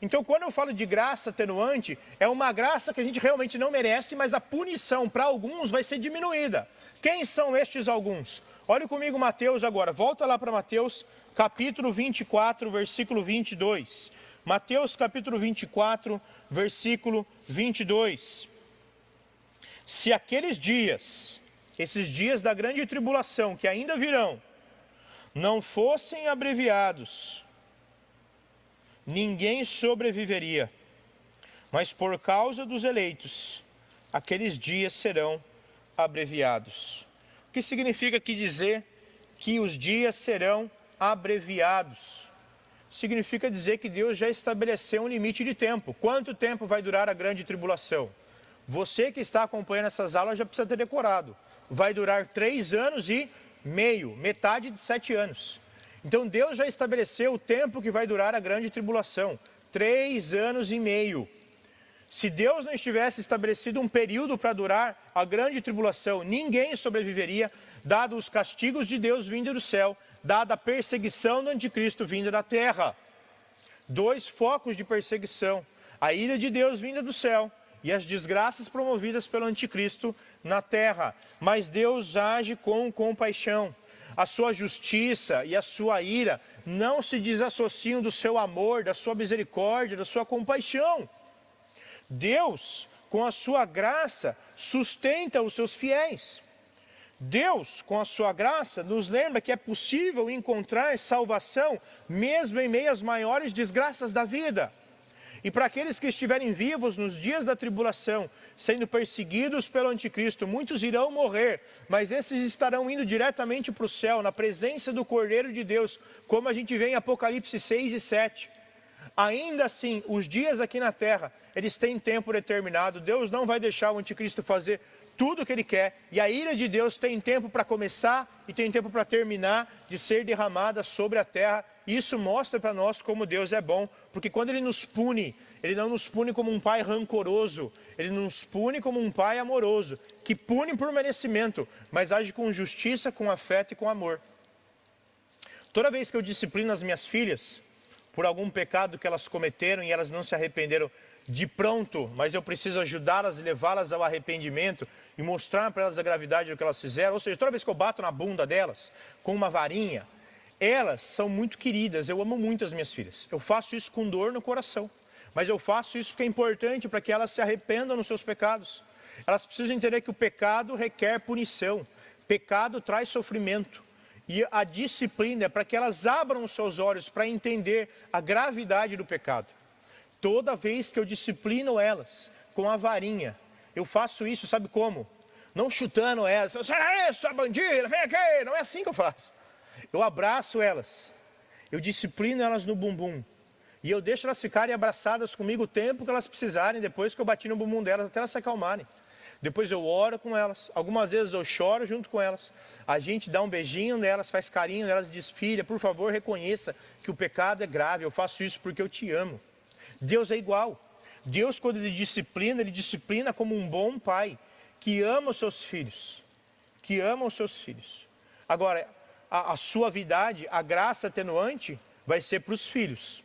Então, quando eu falo de graça atenuante, é uma graça que a gente realmente não merece, mas a punição para alguns vai ser diminuída. Quem são estes alguns? Olhe comigo Mateus agora, volta lá para Mateus capítulo 24, versículo 22. Mateus capítulo 24, versículo 22. Se aqueles dias, esses dias da grande tribulação que ainda virão, não fossem abreviados, ninguém sobreviveria. Mas por causa dos eleitos, aqueles dias serão abreviados. O que significa aqui dizer que os dias serão abreviados? Significa dizer que Deus já estabeleceu um limite de tempo. Quanto tempo vai durar a grande tribulação? Você que está acompanhando essas aulas já precisa ter decorado. Vai durar 3 anos e meio, metade de 7 anos. Então Deus já estabeleceu o tempo que vai durar a grande tribulação. 3 anos e meio. Se Deus não tivesse estabelecido um período para durar a grande tribulação, ninguém sobreviveria, dado os castigos de Deus vindo do céu, dada a perseguição do anticristo vinda da terra. 2 focos de perseguição: a ira de Deus vinda do céu e as desgraças promovidas pelo anticristo na terra. Mas Deus age com compaixão. A sua justiça e a sua ira não se desassociam do seu amor, da sua misericórdia, da sua compaixão. Deus, com a sua graça, sustenta os seus fiéis. Deus, com a sua graça, nos lembra que é possível encontrar salvação, mesmo em meio às maiores desgraças da vida. E para aqueles que estiverem vivos nos dias da tribulação, sendo perseguidos pelo anticristo, muitos irão morrer, mas esses estarão indo diretamente para o céu, na presença do Cordeiro de Deus, como a gente vê em Apocalipse 6 e 7. Ainda assim, os dias aqui na terra, eles têm tempo determinado. Deus não vai deixar o anticristo fazer tudo o que ele quer. E a ira de Deus tem tempo para começar e tem tempo para terminar de ser derramada sobre a terra. Isso mostra para nós como Deus é bom. Porque quando ele nos pune, ele não nos pune como um pai rancoroso. Ele nos pune como um pai amoroso, que pune por merecimento, mas age com justiça, com afeto e com amor. Toda vez que eu disciplino as minhas filhas por algum pecado que elas cometeram e elas não se arrependeram de pronto, mas eu preciso ajudá-las e levá-las ao arrependimento e mostrar para elas a gravidade do que elas fizeram. Ou seja, toda vez que eu bato na bunda delas com uma varinha, elas são muito queridas, eu amo muito as minhas filhas. Eu faço isso com dor no coração, mas eu faço isso porque é importante para que elas se arrependam nos seus pecados. Elas precisam entender que o pecado requer punição, pecado traz sofrimento. E a disciplina é para que elas abram os seus olhos para entender a gravidade do pecado. Toda vez que eu disciplino elas com a varinha, eu faço isso, sabe como? Não chutando elas, sua bandida, vem aqui, não é assim que eu faço. Eu abraço elas, eu disciplino elas no bumbum. E eu deixo elas ficarem abraçadas comigo o tempo que elas precisarem, depois que eu bati no bumbum delas, até elas se acalmarem. Depois eu oro com elas, algumas vezes eu choro junto com elas. A gente dá um beijinho nelas, faz carinho nelas e diz, filha, por favor, reconheça que o pecado é grave, eu faço isso porque eu te amo. Deus é igual. Deus, quando ele disciplina como um bom pai, que ama os seus filhos. Que ama os seus filhos. Agora, a suavidade, a graça atenuante, vai ser para os filhos.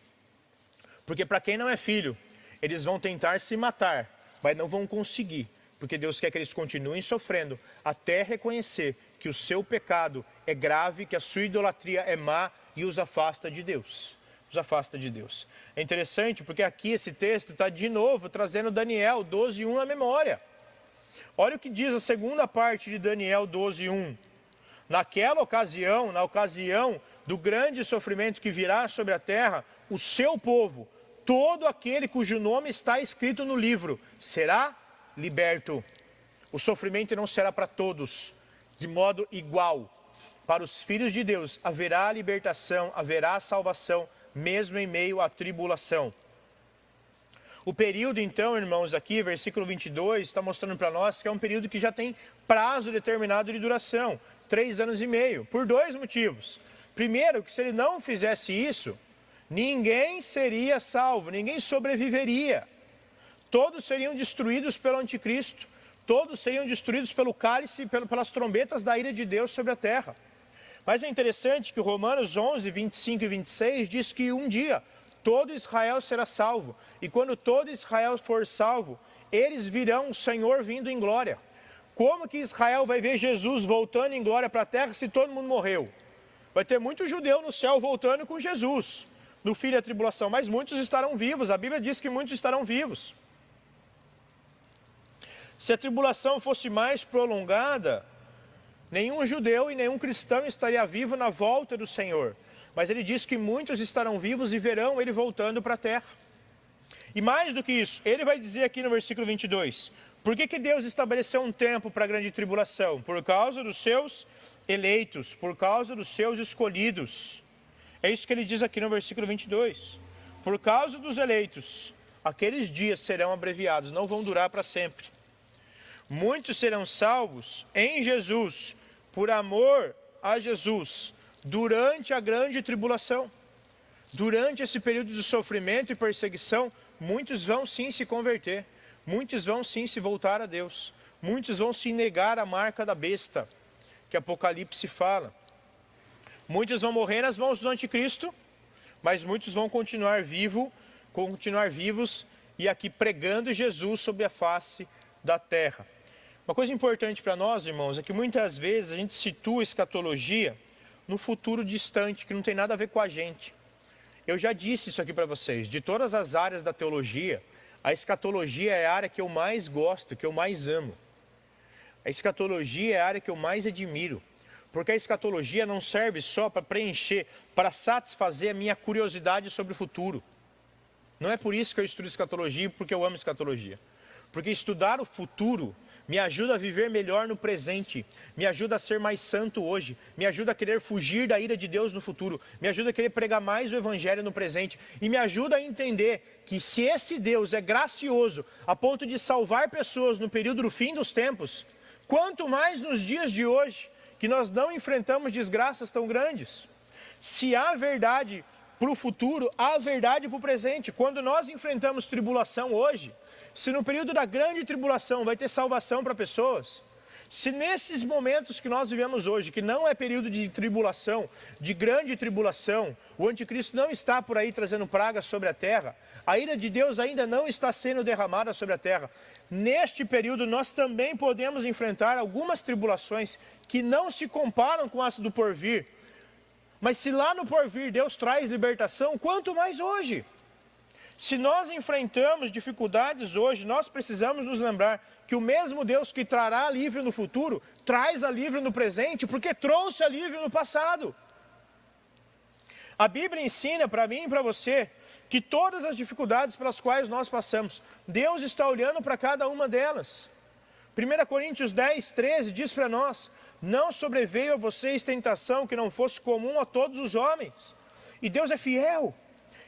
Porque para quem não é filho, eles vão tentar se matar, mas não vão conseguir. Porque Deus quer que eles continuem sofrendo, até reconhecer que o seu pecado é grave, que a sua idolatria é má e os afasta de Deus. Os afasta de Deus. É interessante porque aqui esse texto está de novo trazendo Daniel 12:1 à memória. Olha o que diz a segunda parte de Daniel 12:1. Naquela ocasião, na ocasião do grande sofrimento que virá sobre a terra, o seu povo, todo aquele cujo nome está escrito no livro, será liberto. O sofrimento não será para todos, de modo igual. Para os filhos de Deus haverá libertação, haverá salvação, mesmo em meio à tribulação. O período então, irmãos, aqui, versículo 22, está mostrando para nós que é um período que já tem prazo determinado de duração, 3 anos e meio, por 2 motivos. Primeiro, que se ele não fizesse isso, ninguém seria salvo, ninguém sobreviveria. Todos seriam destruídos pelo anticristo, todos seriam destruídos pelo cálice, pelas trombetas da ira de Deus sobre a terra. Mas é interessante que Romanos 11, 25 e 26 diz que um dia todo Israel será salvo. E quando todo Israel for salvo, eles virão o Senhor vindo em glória. Como que Israel vai ver Jesus voltando em glória para a terra se todo mundo morreu? Vai ter muito judeu no céu voltando com Jesus, no fim da tribulação, mas muitos estarão vivos. A Bíblia diz que muitos estarão vivos. Se a tribulação fosse mais prolongada, nenhum judeu e nenhum cristão estaria vivo na volta do Senhor. Mas ele diz que muitos estarão vivos e verão ele voltando para a terra. E mais do que isso, ele vai dizer aqui no versículo 22, por que Deus estabeleceu um tempo para a grande tribulação? Por causa dos seus eleitos, por causa dos seus escolhidos. É isso que ele diz aqui no versículo 22. Por causa dos eleitos, aqueles dias serão abreviados, não vão durar para sempre. Muitos serão salvos em Jesus, por amor a Jesus, durante a grande tribulação. Durante esse período de sofrimento e perseguição, muitos vão sim se converter. Muitos vão sim se voltar a Deus. Muitos vão se negar a marca da besta, que Apocalipse fala. Muitos vão morrer nas mãos do anticristo, mas muitos vão continuar vivos e aqui pregando Jesus sobre a face da terra. Uma coisa importante para nós, irmãos, é que muitas vezes a gente situa a escatologia no futuro distante, que não tem nada a ver com a gente. Eu já disse isso aqui para vocês, de todas as áreas da teologia, a escatologia é a área que eu mais gosto, que eu mais amo. A escatologia é a área que eu mais admiro, porque a escatologia não serve só para preencher, para satisfazer a minha curiosidade sobre o futuro. Não é por isso que eu estudo escatologia, porque eu amo escatologia. Porque estudar o futuro me ajuda a viver melhor no presente, me ajuda a ser mais santo hoje, me ajuda a querer fugir da ira de Deus no futuro, me ajuda a querer pregar mais o evangelho no presente, e me ajuda a entender que se esse Deus é gracioso a ponto de salvar pessoas no período do fim dos tempos, quanto mais nos dias de hoje, que nós não enfrentamos desgraças tão grandes. Se há verdade para o futuro, há verdade para o presente. Quando nós enfrentamos tribulação hoje, se no período da grande tribulação vai ter salvação para pessoas, se nesses momentos que nós vivemos hoje, que não é período de tribulação, de grande tribulação, o anticristo não está por aí trazendo pragas sobre a terra, a ira de Deus ainda não está sendo derramada sobre a terra, neste período nós também podemos enfrentar algumas tribulações que não se comparam com as do porvir. Mas se lá no porvir Deus traz libertação, quanto mais hoje? Se nós enfrentamos dificuldades hoje, nós precisamos nos lembrar que o mesmo Deus que trará alívio no futuro, traz alívio no presente, porque trouxe alívio no passado. A Bíblia ensina para mim e para você que todas as dificuldades pelas quais nós passamos, Deus está olhando para cada uma delas. 1 Coríntios 10, 13 diz para nós: não sobreveio a vocês tentação que não fosse comum a todos os homens. E Deus é fiel.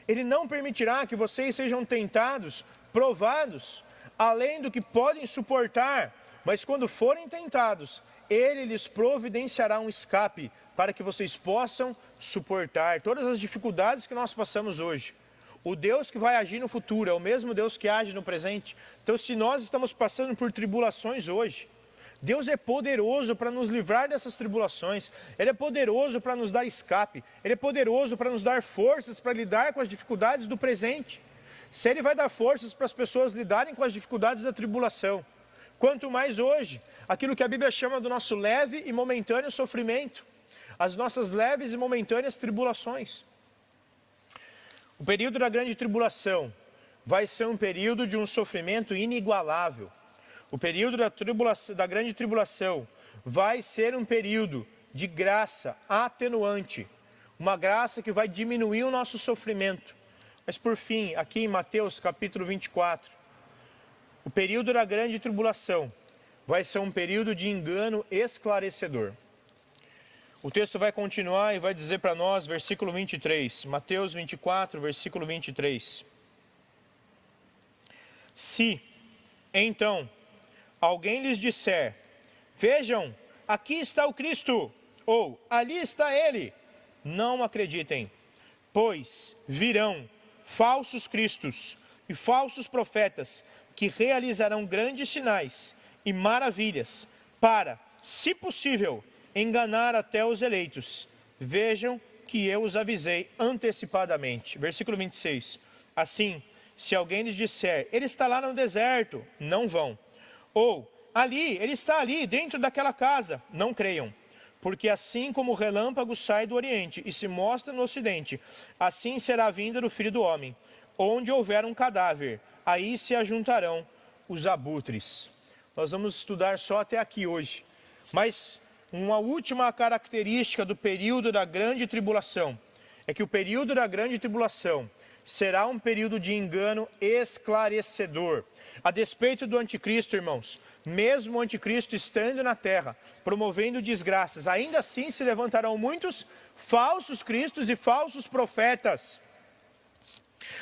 Ele não permitirá que vocês sejam tentados, provados, além do que podem suportar. Mas quando forem tentados, Ele lhes providenciará um escape para que vocês possam suportar todas as dificuldades que nós passamos hoje. O Deus que vai agir no futuro é o mesmo Deus que age no presente. Então, se nós estamos passando por tribulações hoje, Deus é poderoso para nos livrar dessas tribulações. Ele é poderoso para nos dar escape. Ele é poderoso para nos dar forças para lidar com as dificuldades do presente. Se Ele vai dar forças para as pessoas lidarem com as dificuldades da tribulação, quanto mais hoje, aquilo que a Bíblia chama do nosso leve e momentâneo sofrimento, as nossas leves e momentâneas tribulações. O período da grande tribulação vai ser um período de um sofrimento inigualável. O período da grande tribulação vai ser um período de graça atenuante, uma graça que vai diminuir o nosso sofrimento. Mas por fim, aqui em Mateus capítulo 24, o período da grande tribulação vai ser um período de engano esclarecedor. O texto vai continuar e vai dizer para nós, versículo 23, Mateus 24, versículo 23. Se, então, alguém lhes disser: vejam, aqui está o Cristo, ou ali está Ele, não acreditem, pois virão falsos cristos e falsos profetas que realizarão grandes sinais e maravilhas para, se possível, enganar até os eleitos. Vejam que eu os avisei antecipadamente. Versículo 26. Assim, se alguém lhes disser: ele está lá no deserto, não vão. Ou, ali, ele está ali, dentro daquela casa, não creiam. Porque assim como o relâmpago sai do oriente e se mostra no ocidente, assim será a vinda do Filho do Homem. Onde houver um cadáver, aí se ajuntarão os abutres. Nós vamos estudar só até aqui hoje. Mas uma última característica do período da grande tribulação é que o período da grande tribulação será um período de engano esclarecedor. A despeito do anticristo, irmãos, mesmo o anticristo estando na terra, promovendo desgraças, ainda assim se levantarão muitos falsos cristos e falsos profetas.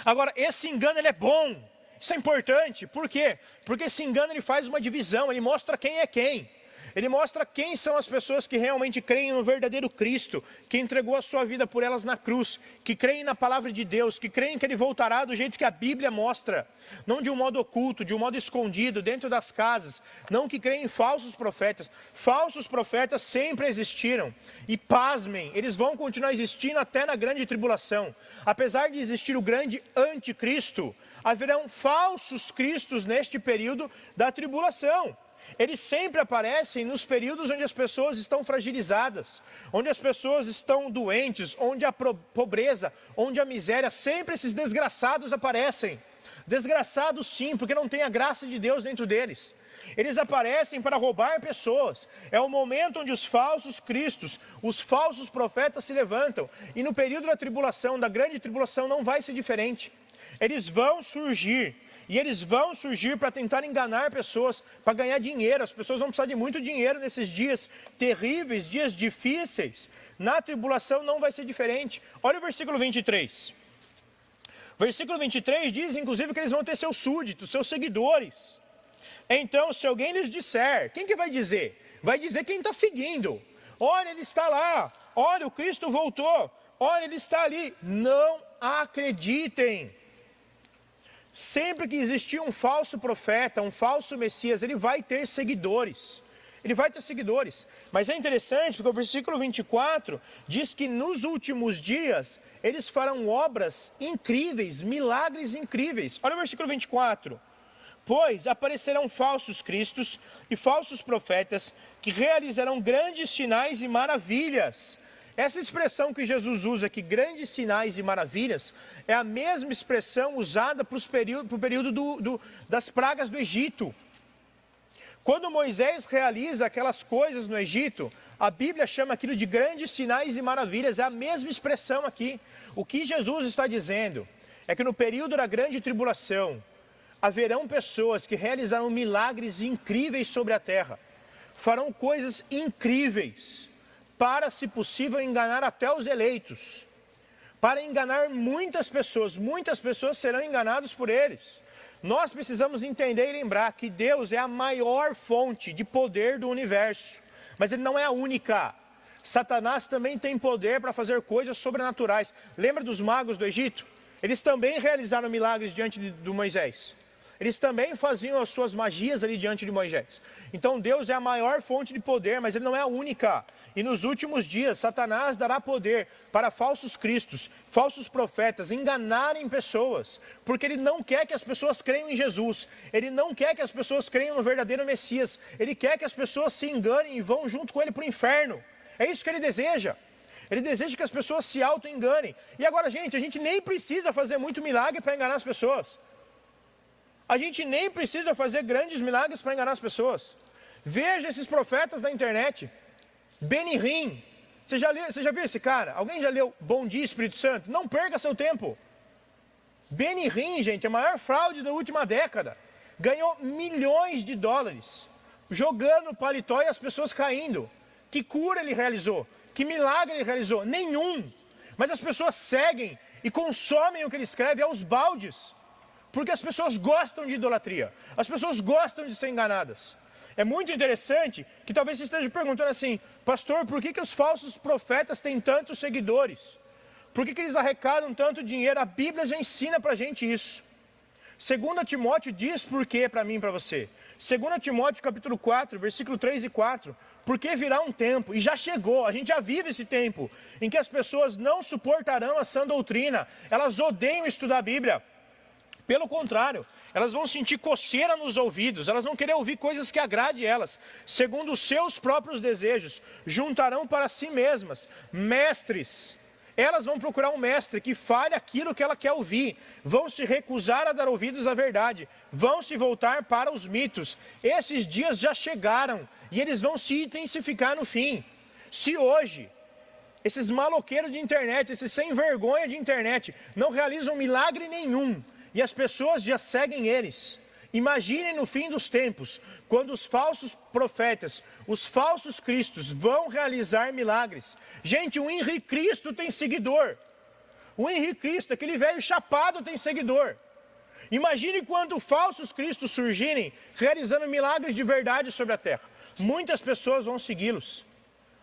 Agora, esse engano ele é bom, isso é importante. Por quê? Porque esse engano ele faz uma divisão, ele mostra quem é quem. Ele mostra quem são as pessoas que realmente creem no verdadeiro Cristo, que entregou a sua vida por elas na cruz, que creem na palavra de Deus, que creem que Ele voltará do jeito que a Bíblia mostra, não de um modo oculto, de um modo escondido, dentro das casas, não que creem em falsos profetas. Falsos profetas sempre existiram, e pasmem, eles vão continuar existindo até na grande tribulação. Apesar de existir o grande anticristo, haverão falsos cristos neste período da tribulação. Eles sempre aparecem nos períodos onde as pessoas estão fragilizadas, onde as pessoas estão doentes, onde a pobreza, onde a miséria, sempre esses desgraçados aparecem. Desgraçados sim, porque não tem a graça de Deus dentro deles. Eles aparecem para roubar pessoas. É o momento onde os falsos cristos, os falsos profetas se levantam. E no período da tribulação, da grande tribulação, não vai ser diferente. Eles vão surgir. E eles vão surgir para tentar enganar pessoas, para ganhar dinheiro. As pessoas vão precisar de muito dinheiro nesses dias terríveis, dias difíceis. Na tribulação não vai ser diferente. Olha o versículo 23. Versículo 23 diz, inclusive, que eles vão ter seus súditos, seus seguidores. Então, se alguém lhes disser, quem que vai dizer? Vai dizer quem está seguindo. Olha, ele está lá. Olha, o Cristo voltou. Olha, ele está ali. Não acreditem. Sempre que existir um falso profeta, um falso Messias, ele vai ter seguidores. Ele vai ter seguidores. Mas é interessante porque o versículo 24 diz que nos últimos dias eles farão obras incríveis, milagres incríveis. Olha o versículo 24. Pois aparecerão falsos cristos e falsos profetas que realizarão grandes sinais e maravilhas. Essa expressão que Jesus usa aqui, grandes sinais e maravilhas, é a mesma expressão usada para o período das pragas do Egito. Quando Moisés realiza aquelas coisas no Egito, a Bíblia chama aquilo de grandes sinais e maravilhas, é a mesma expressão aqui. O que Jesus está dizendo é que no período da grande tribulação, haverão pessoas que realizarão milagres incríveis sobre a terra, farão coisas incríveis, para, se possível, enganar até os eleitos, para enganar muitas pessoas serão enganadas por eles. Nós precisamos entender e lembrar que Deus é a maior fonte de poder do universo, mas Ele não é a única. Satanás também tem poder para fazer coisas sobrenaturais. Lembra dos magos do Egito? Eles também realizaram milagres diante de Moisés. Eles também faziam as suas magias ali diante de Moisés. Então Deus é a maior fonte de poder, mas Ele não é a única. E nos últimos dias, Satanás dará poder para falsos cristos, falsos profetas, enganarem pessoas. Porque ele não quer que as pessoas creiam em Jesus. Ele não quer que as pessoas creiam no verdadeiro Messias. Ele quer que as pessoas se enganem e vão junto com ele para o inferno. É isso que ele deseja. Ele deseja que as pessoas se auto-enganem. E agora, gente, a gente nem precisa fazer muito milagre para enganar as pessoas. A gente nem precisa fazer grandes milagres para enganar as pessoas. Veja esses profetas da internet. Benny Hinn. Você já viu esse cara? Alguém já leu Bom Dia Espírito Santo? Não perca seu tempo. Benny Hinn, gente, é a maior fraude da última década. Ganhou milhões de dólares. Jogando paletó e as pessoas caindo. Que cura ele realizou? Que milagre ele realizou? Nenhum. Mas as pessoas seguem e consomem o que ele escreve aos baldes. Porque as pessoas gostam de idolatria. As pessoas gostam de ser enganadas. É muito interessante que talvez você esteja perguntando assim, pastor, por que os falsos profetas têm tantos seguidores? Por que eles arrecadam tanto dinheiro? A Bíblia já ensina pra gente isso. 2 Timóteo diz por quê para mim e para você. 2 Timóteo capítulo 4, versículo 3 e 4. Porque virá um tempo, e já chegou, a gente já vive esse tempo, em que as pessoas não suportarão a sã doutrina. Elas odeiam estudar a Bíblia. Pelo contrário, elas vão sentir coceira nos ouvidos, elas vão querer ouvir coisas que agradem elas, segundo os seus próprios desejos, juntarão para si mesmas mestres. Elas vão procurar um mestre que fale aquilo que ela quer ouvir, vão se recusar a dar ouvidos à verdade, vão se voltar para os mitos. Esses dias já chegaram e eles vão se intensificar no fim. Se hoje esses maloqueiros de internet, esses sem vergonha de internet, não realizam milagre nenhum, e as pessoas já seguem eles. Imaginem no fim dos tempos, quando os falsos profetas, os falsos cristos vão realizar milagres. Gente, o Henri Cristo tem seguidor. O Henri Cristo, aquele velho chapado, tem seguidor. Imagine quando falsos cristos surgirem, realizando milagres de verdade sobre a terra. Muitas pessoas vão segui-los.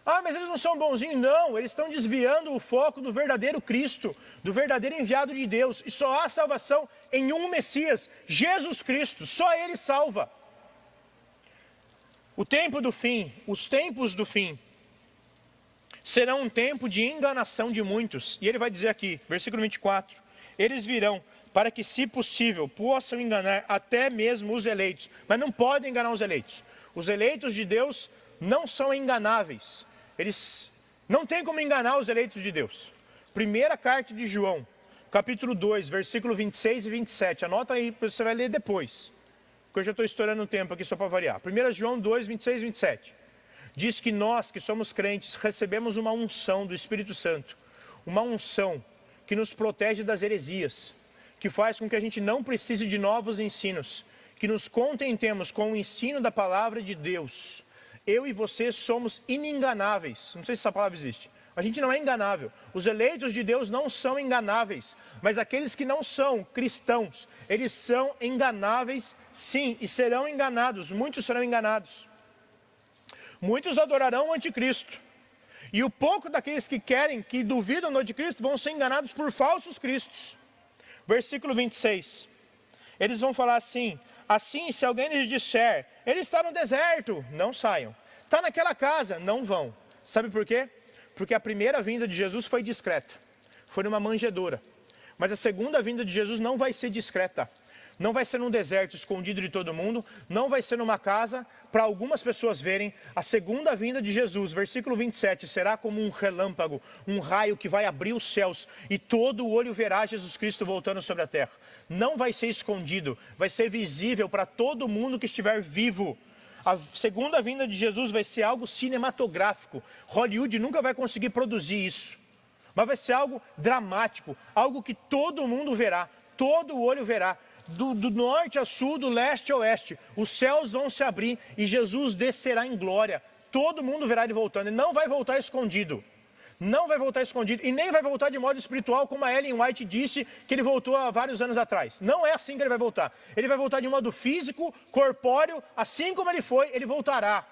Ah, mas eles não são bonzinhos. Não, eles estão desviando o foco do verdadeiro Cristo, do verdadeiro enviado de Deus. E só há salvação em um Messias, Jesus Cristo. Só Ele salva. O tempo do fim, os tempos do fim, serão um tempo de enganação de muitos. E ele vai dizer aqui, versículo 24. Eles virão para que, se possível, possam enganar até mesmo os eleitos. Mas não podem enganar os eleitos. Os eleitos de Deus não são enganáveis. Eles não têm como enganar os eleitos de Deus. Primeira carta de João, capítulo 2, versículo 26 e 27. Anota aí, você vai ler depois. Porque eu já estou estourando o tempo aqui só para variar. 1 João 2, 26 e 27. Diz que nós, que somos crentes, recebemos uma unção do Espírito Santo. Uma unção que nos protege das heresias. Que faz com que a gente não precise de novos ensinos. Que nos contentemos com o ensino da palavra de Deus. Eu e você somos inenganáveis. Não sei se essa palavra existe. A gente não é enganável. Os eleitos de Deus não são enganáveis. Mas aqueles que não são cristãos, eles são enganáveis sim. E serão enganados. Muitos serão enganados. Muitos adorarão o anticristo. E o pouco daqueles que querem, que duvidam do anticristo, vão ser enganados por falsos cristos. Versículo 26. Eles vão falar assim... Assim, se alguém lhes disser, ele está no deserto, não saiam. Está naquela casa, não vão. Sabe por quê? Porque a primeira vinda de Jesus foi discreta. Foi numa manjedoura. Mas a segunda vinda de Jesus não vai ser discreta. Não vai ser num deserto escondido de todo mundo, não vai ser numa casa para algumas pessoas verem. A segunda vinda de Jesus, versículo 27, será como um relâmpago, um raio que vai abrir os céus e todo o olho verá Jesus Cristo voltando sobre a terra. Não vai ser escondido, vai ser visível para todo mundo que estiver vivo. A segunda vinda de Jesus vai ser algo cinematográfico. Hollywood nunca vai conseguir produzir isso. Mas vai ser algo dramático, algo que todo mundo verá, todo o olho verá. Do norte a sul, do leste a oeste, os céus vão se abrir e Jesus descerá em glória. Todo mundo verá ele voltando, ele não vai voltar escondido. Não vai voltar escondido e nem vai voltar de modo espiritual, como a Ellen White disse que ele voltou há vários anos atrás. Não é assim que ele vai voltar. Ele vai voltar de modo físico, corpóreo, assim como ele foi, ele voltará.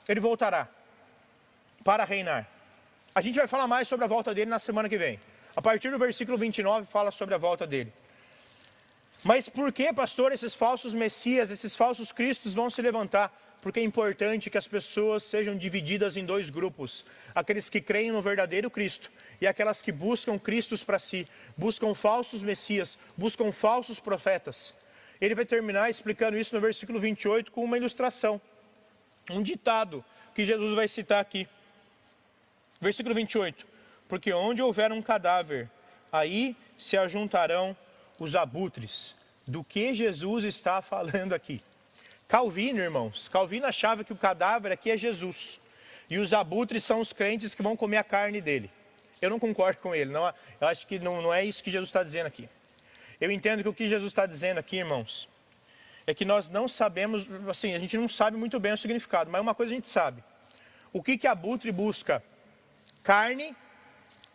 Ele voltará para reinar. A gente vai falar mais sobre a volta dele na semana que vem. A partir do versículo 29 fala sobre a volta dele. Mas por que, pastor, esses falsos messias, esses falsos cristos vão se levantar? Porque é importante que as pessoas sejam divididas em dois grupos. Aqueles que creem no verdadeiro Cristo e aquelas que buscam Cristos para si, buscam falsos messias, buscam falsos profetas. Ele vai terminar explicando isso no versículo 28 com uma ilustração. Um ditado que Jesus vai citar aqui. Versículo 28. Porque onde houver um cadáver, aí se ajuntarão os abutres. Do que Jesus está falando aqui? Calvino, irmãos, Calvino achava que o cadáver aqui é Jesus. E os abutres são os crentes que vão comer a carne dele. Eu não concordo com ele, não, eu acho que não é isso que Jesus está dizendo aqui. Eu entendo que o que Jesus está dizendo aqui, irmãos, é que nós não sabemos, assim, a gente não sabe muito bem o significado, mas uma coisa a gente sabe. O que abutre busca? Carne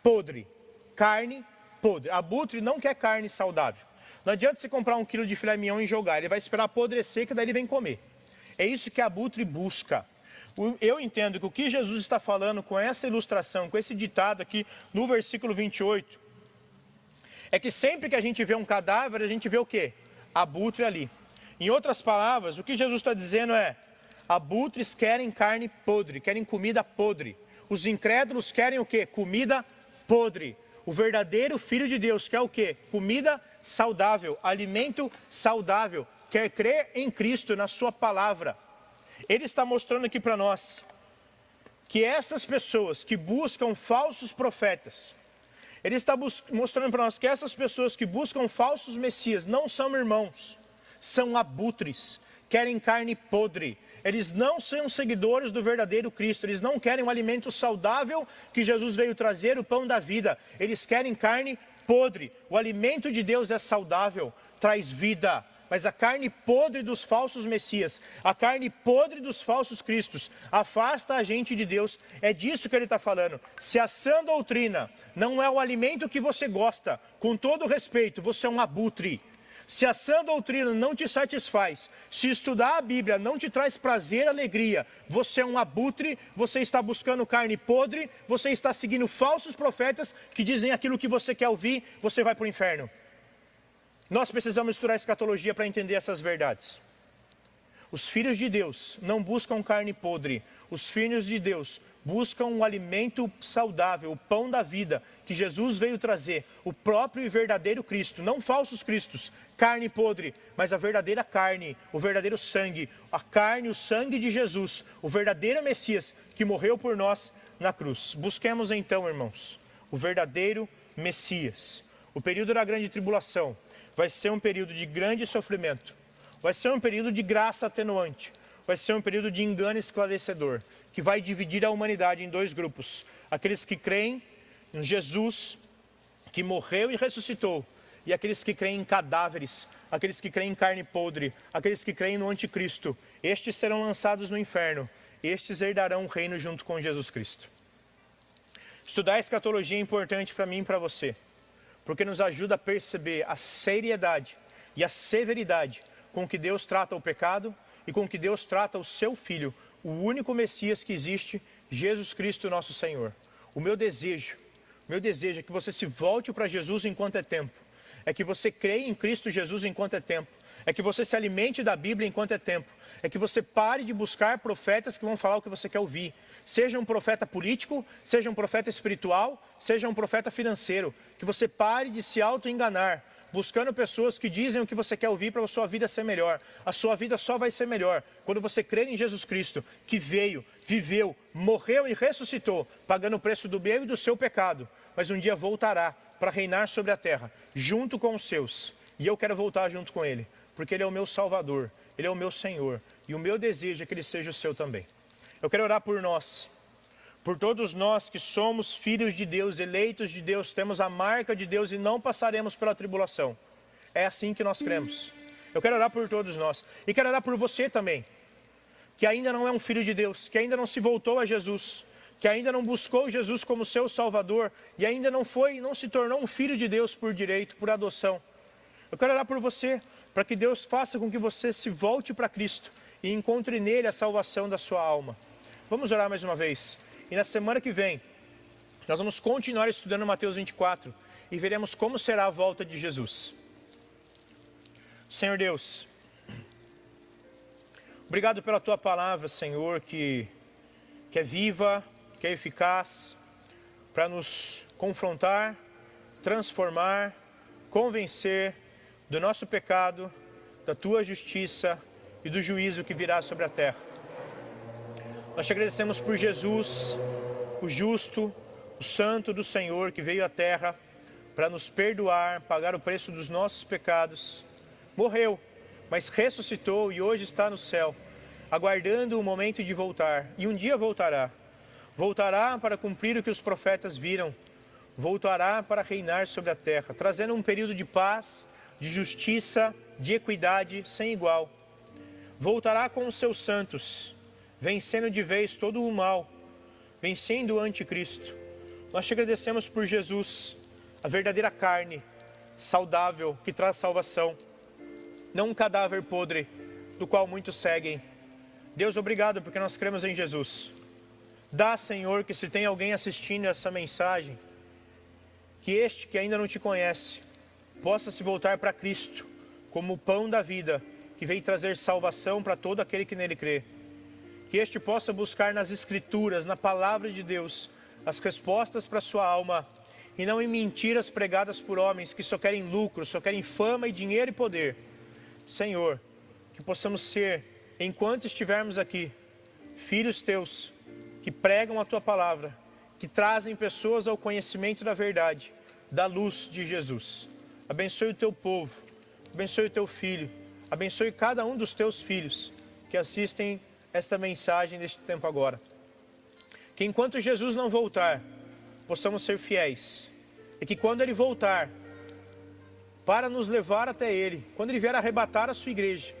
podre. Carne podre. Abutre não quer carne saudável. Não adianta você comprar 1 quilo de filé mignon e jogar. Ele vai esperar apodrecer, que daí ele vem comer. É isso que abutre busca. Eu entendo que o que Jesus está falando com essa ilustração, com esse ditado aqui no versículo 28, é que sempre que a gente vê um cadáver, a gente vê o quê? Abutre ali. Em outras palavras, o que Jesus está dizendo é: abutres querem carne podre, querem comida podre. Os incrédulos querem o quê? Comida podre. O verdadeiro Filho de Deus quer o quê? Comida saudável, alimento saudável. Quer crer em Cristo, na sua palavra. Ele está mostrando aqui para nós que essas pessoas que buscam falsos profetas, ele está mostrando para nós que essas pessoas que buscam falsos messias não são irmãos, são abutres, querem carne podre. Eles não são seguidores do verdadeiro Cristo, eles não querem um alimento saudável que Jesus veio trazer, o pão da vida. Eles querem carne podre. O alimento de Deus é saudável, traz vida. Mas a carne podre dos falsos messias, a carne podre dos falsos cristos, afasta a gente de Deus. É disso que ele está falando. Se a sã doutrina não é o alimento que você gosta, com todo respeito, você é um abutre. Se a sã doutrina não te satisfaz, se estudar a Bíblia não te traz prazer, alegria, você é um abutre, você está buscando carne podre, você está seguindo falsos profetas que dizem aquilo que você quer ouvir, você vai para o inferno. Nós precisamos estudar escatologia para entender essas verdades. Os filhos de Deus não buscam carne podre. Os filhos de Deus buscam um alimento saudável, o pão da vida, que Jesus veio trazer. O próprio e verdadeiro Cristo, não falsos cristos, carne podre, mas a verdadeira carne, o verdadeiro sangue. A carne, o sangue de Jesus, o verdadeiro Messias, que morreu por nós na cruz. Busquemos então, irmãos, o verdadeiro Messias. O período da grande tribulação vai ser um período de grande sofrimento, vai ser um período de graça atenuante, vai ser um período de engano esclarecedor, que vai dividir a humanidade em dois grupos. Aqueles que creem em Jesus, que morreu e ressuscitou, e aqueles que creem em cadáveres, aqueles que creem em carne podre, aqueles que creem no anticristo. Estes serão lançados no inferno, estes herdarão o reino junto com Jesus Cristo. Estudar a escatologia é importante para mim e para você, porque nos ajuda a perceber a seriedade e a severidade com que Deus trata o pecado e com que Deus trata o seu Filho, o único Messias que existe, Jesus Cristo nosso Senhor. O meu desejo é que você se volte para Jesus enquanto é tempo, é que você creia em Cristo Jesus enquanto é tempo, é que você se alimente da Bíblia enquanto é tempo, é que você pare de buscar profetas que vão falar o que você quer ouvir. Seja um profeta político, seja um profeta espiritual, seja um profeta financeiro, que você pare de se auto-enganar, buscando pessoas que dizem o que você quer ouvir para a sua vida ser melhor. A sua vida só vai ser melhor quando você crer em Jesus Cristo, que veio, viveu, morreu e ressuscitou, pagando o preço do meu e do seu pecado, mas um dia voltará para reinar sobre a terra, junto com os seus. E eu quero voltar junto com Ele, porque Ele é o meu Salvador, Ele é o meu Senhor, e o meu desejo é que Ele seja o seu também. Eu quero orar por nós, por todos nós que somos filhos de Deus, eleitos de Deus, temos a marca de Deus e não passaremos pela tribulação. É assim que nós cremos. Eu quero orar por todos nós, e quero orar por você também, que ainda não é um filho de Deus, que ainda não se voltou a Jesus, que ainda não buscou Jesus como seu Salvador, e ainda não se tornou um filho de Deus por direito, por adoção. Eu quero orar por você, para que Deus faça com que você se volte para Cristo e encontre nele a salvação da sua alma. Vamos orar mais uma vez. E na semana que vem, nós vamos continuar estudando Mateus 24 e veremos como será a volta de Jesus. Senhor Deus, obrigado pela Tua palavra, Senhor, que é viva, que é eficaz, para nos confrontar, transformar, convencer do nosso pecado, da Tua justiça e do juízo que virá sobre a terra. Nós te agradecemos por Jesus, o justo, o santo do Senhor, que veio à terra para nos perdoar, pagar o preço dos nossos pecados. Morreu, mas ressuscitou e hoje está no céu, aguardando o momento de voltar. E um dia voltará. Voltará para cumprir o que os profetas viram. Voltará para reinar sobre a terra, trazendo um período de paz, de justiça, de equidade sem igual. Voltará com os seus santos, vencendo de vez todo o mal, vencendo o anticristo. Nós te agradecemos por Jesus, a verdadeira carne, saudável, que traz salvação, não um cadáver podre, do qual muitos seguem. Deus, obrigado porque nós cremos em Jesus. Dá, Senhor, que se tem alguém assistindo essa mensagem, que este que ainda não te conhece, possa se voltar para Cristo, como o pão da vida, que veio trazer salvação para todo aquele que nele crê. Que este possa buscar nas Escrituras, na Palavra de Deus, as respostas para a sua alma, e não em mentiras pregadas por homens que só querem lucro, só querem fama e dinheiro e poder. Senhor, que possamos ser, enquanto estivermos aqui, filhos teus, que pregam a tua palavra, que trazem pessoas ao conhecimento da verdade, da luz de Jesus. Abençoe o teu povo, abençoe o teu filho, abençoe cada um dos teus filhos que assistem esta mensagem neste tempo agora. Que enquanto Jesus não voltar, possamos ser fiéis. E que quando Ele voltar, para nos levar até Ele, quando Ele vier arrebatar a sua igreja,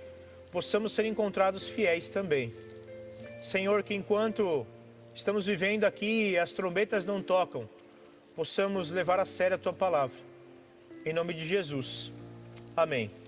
possamos ser encontrados fiéis também. Senhor, que enquanto estamos vivendo aqui e as trombetas não tocam, possamos levar a sério a Tua palavra. Em nome de Jesus. Amém.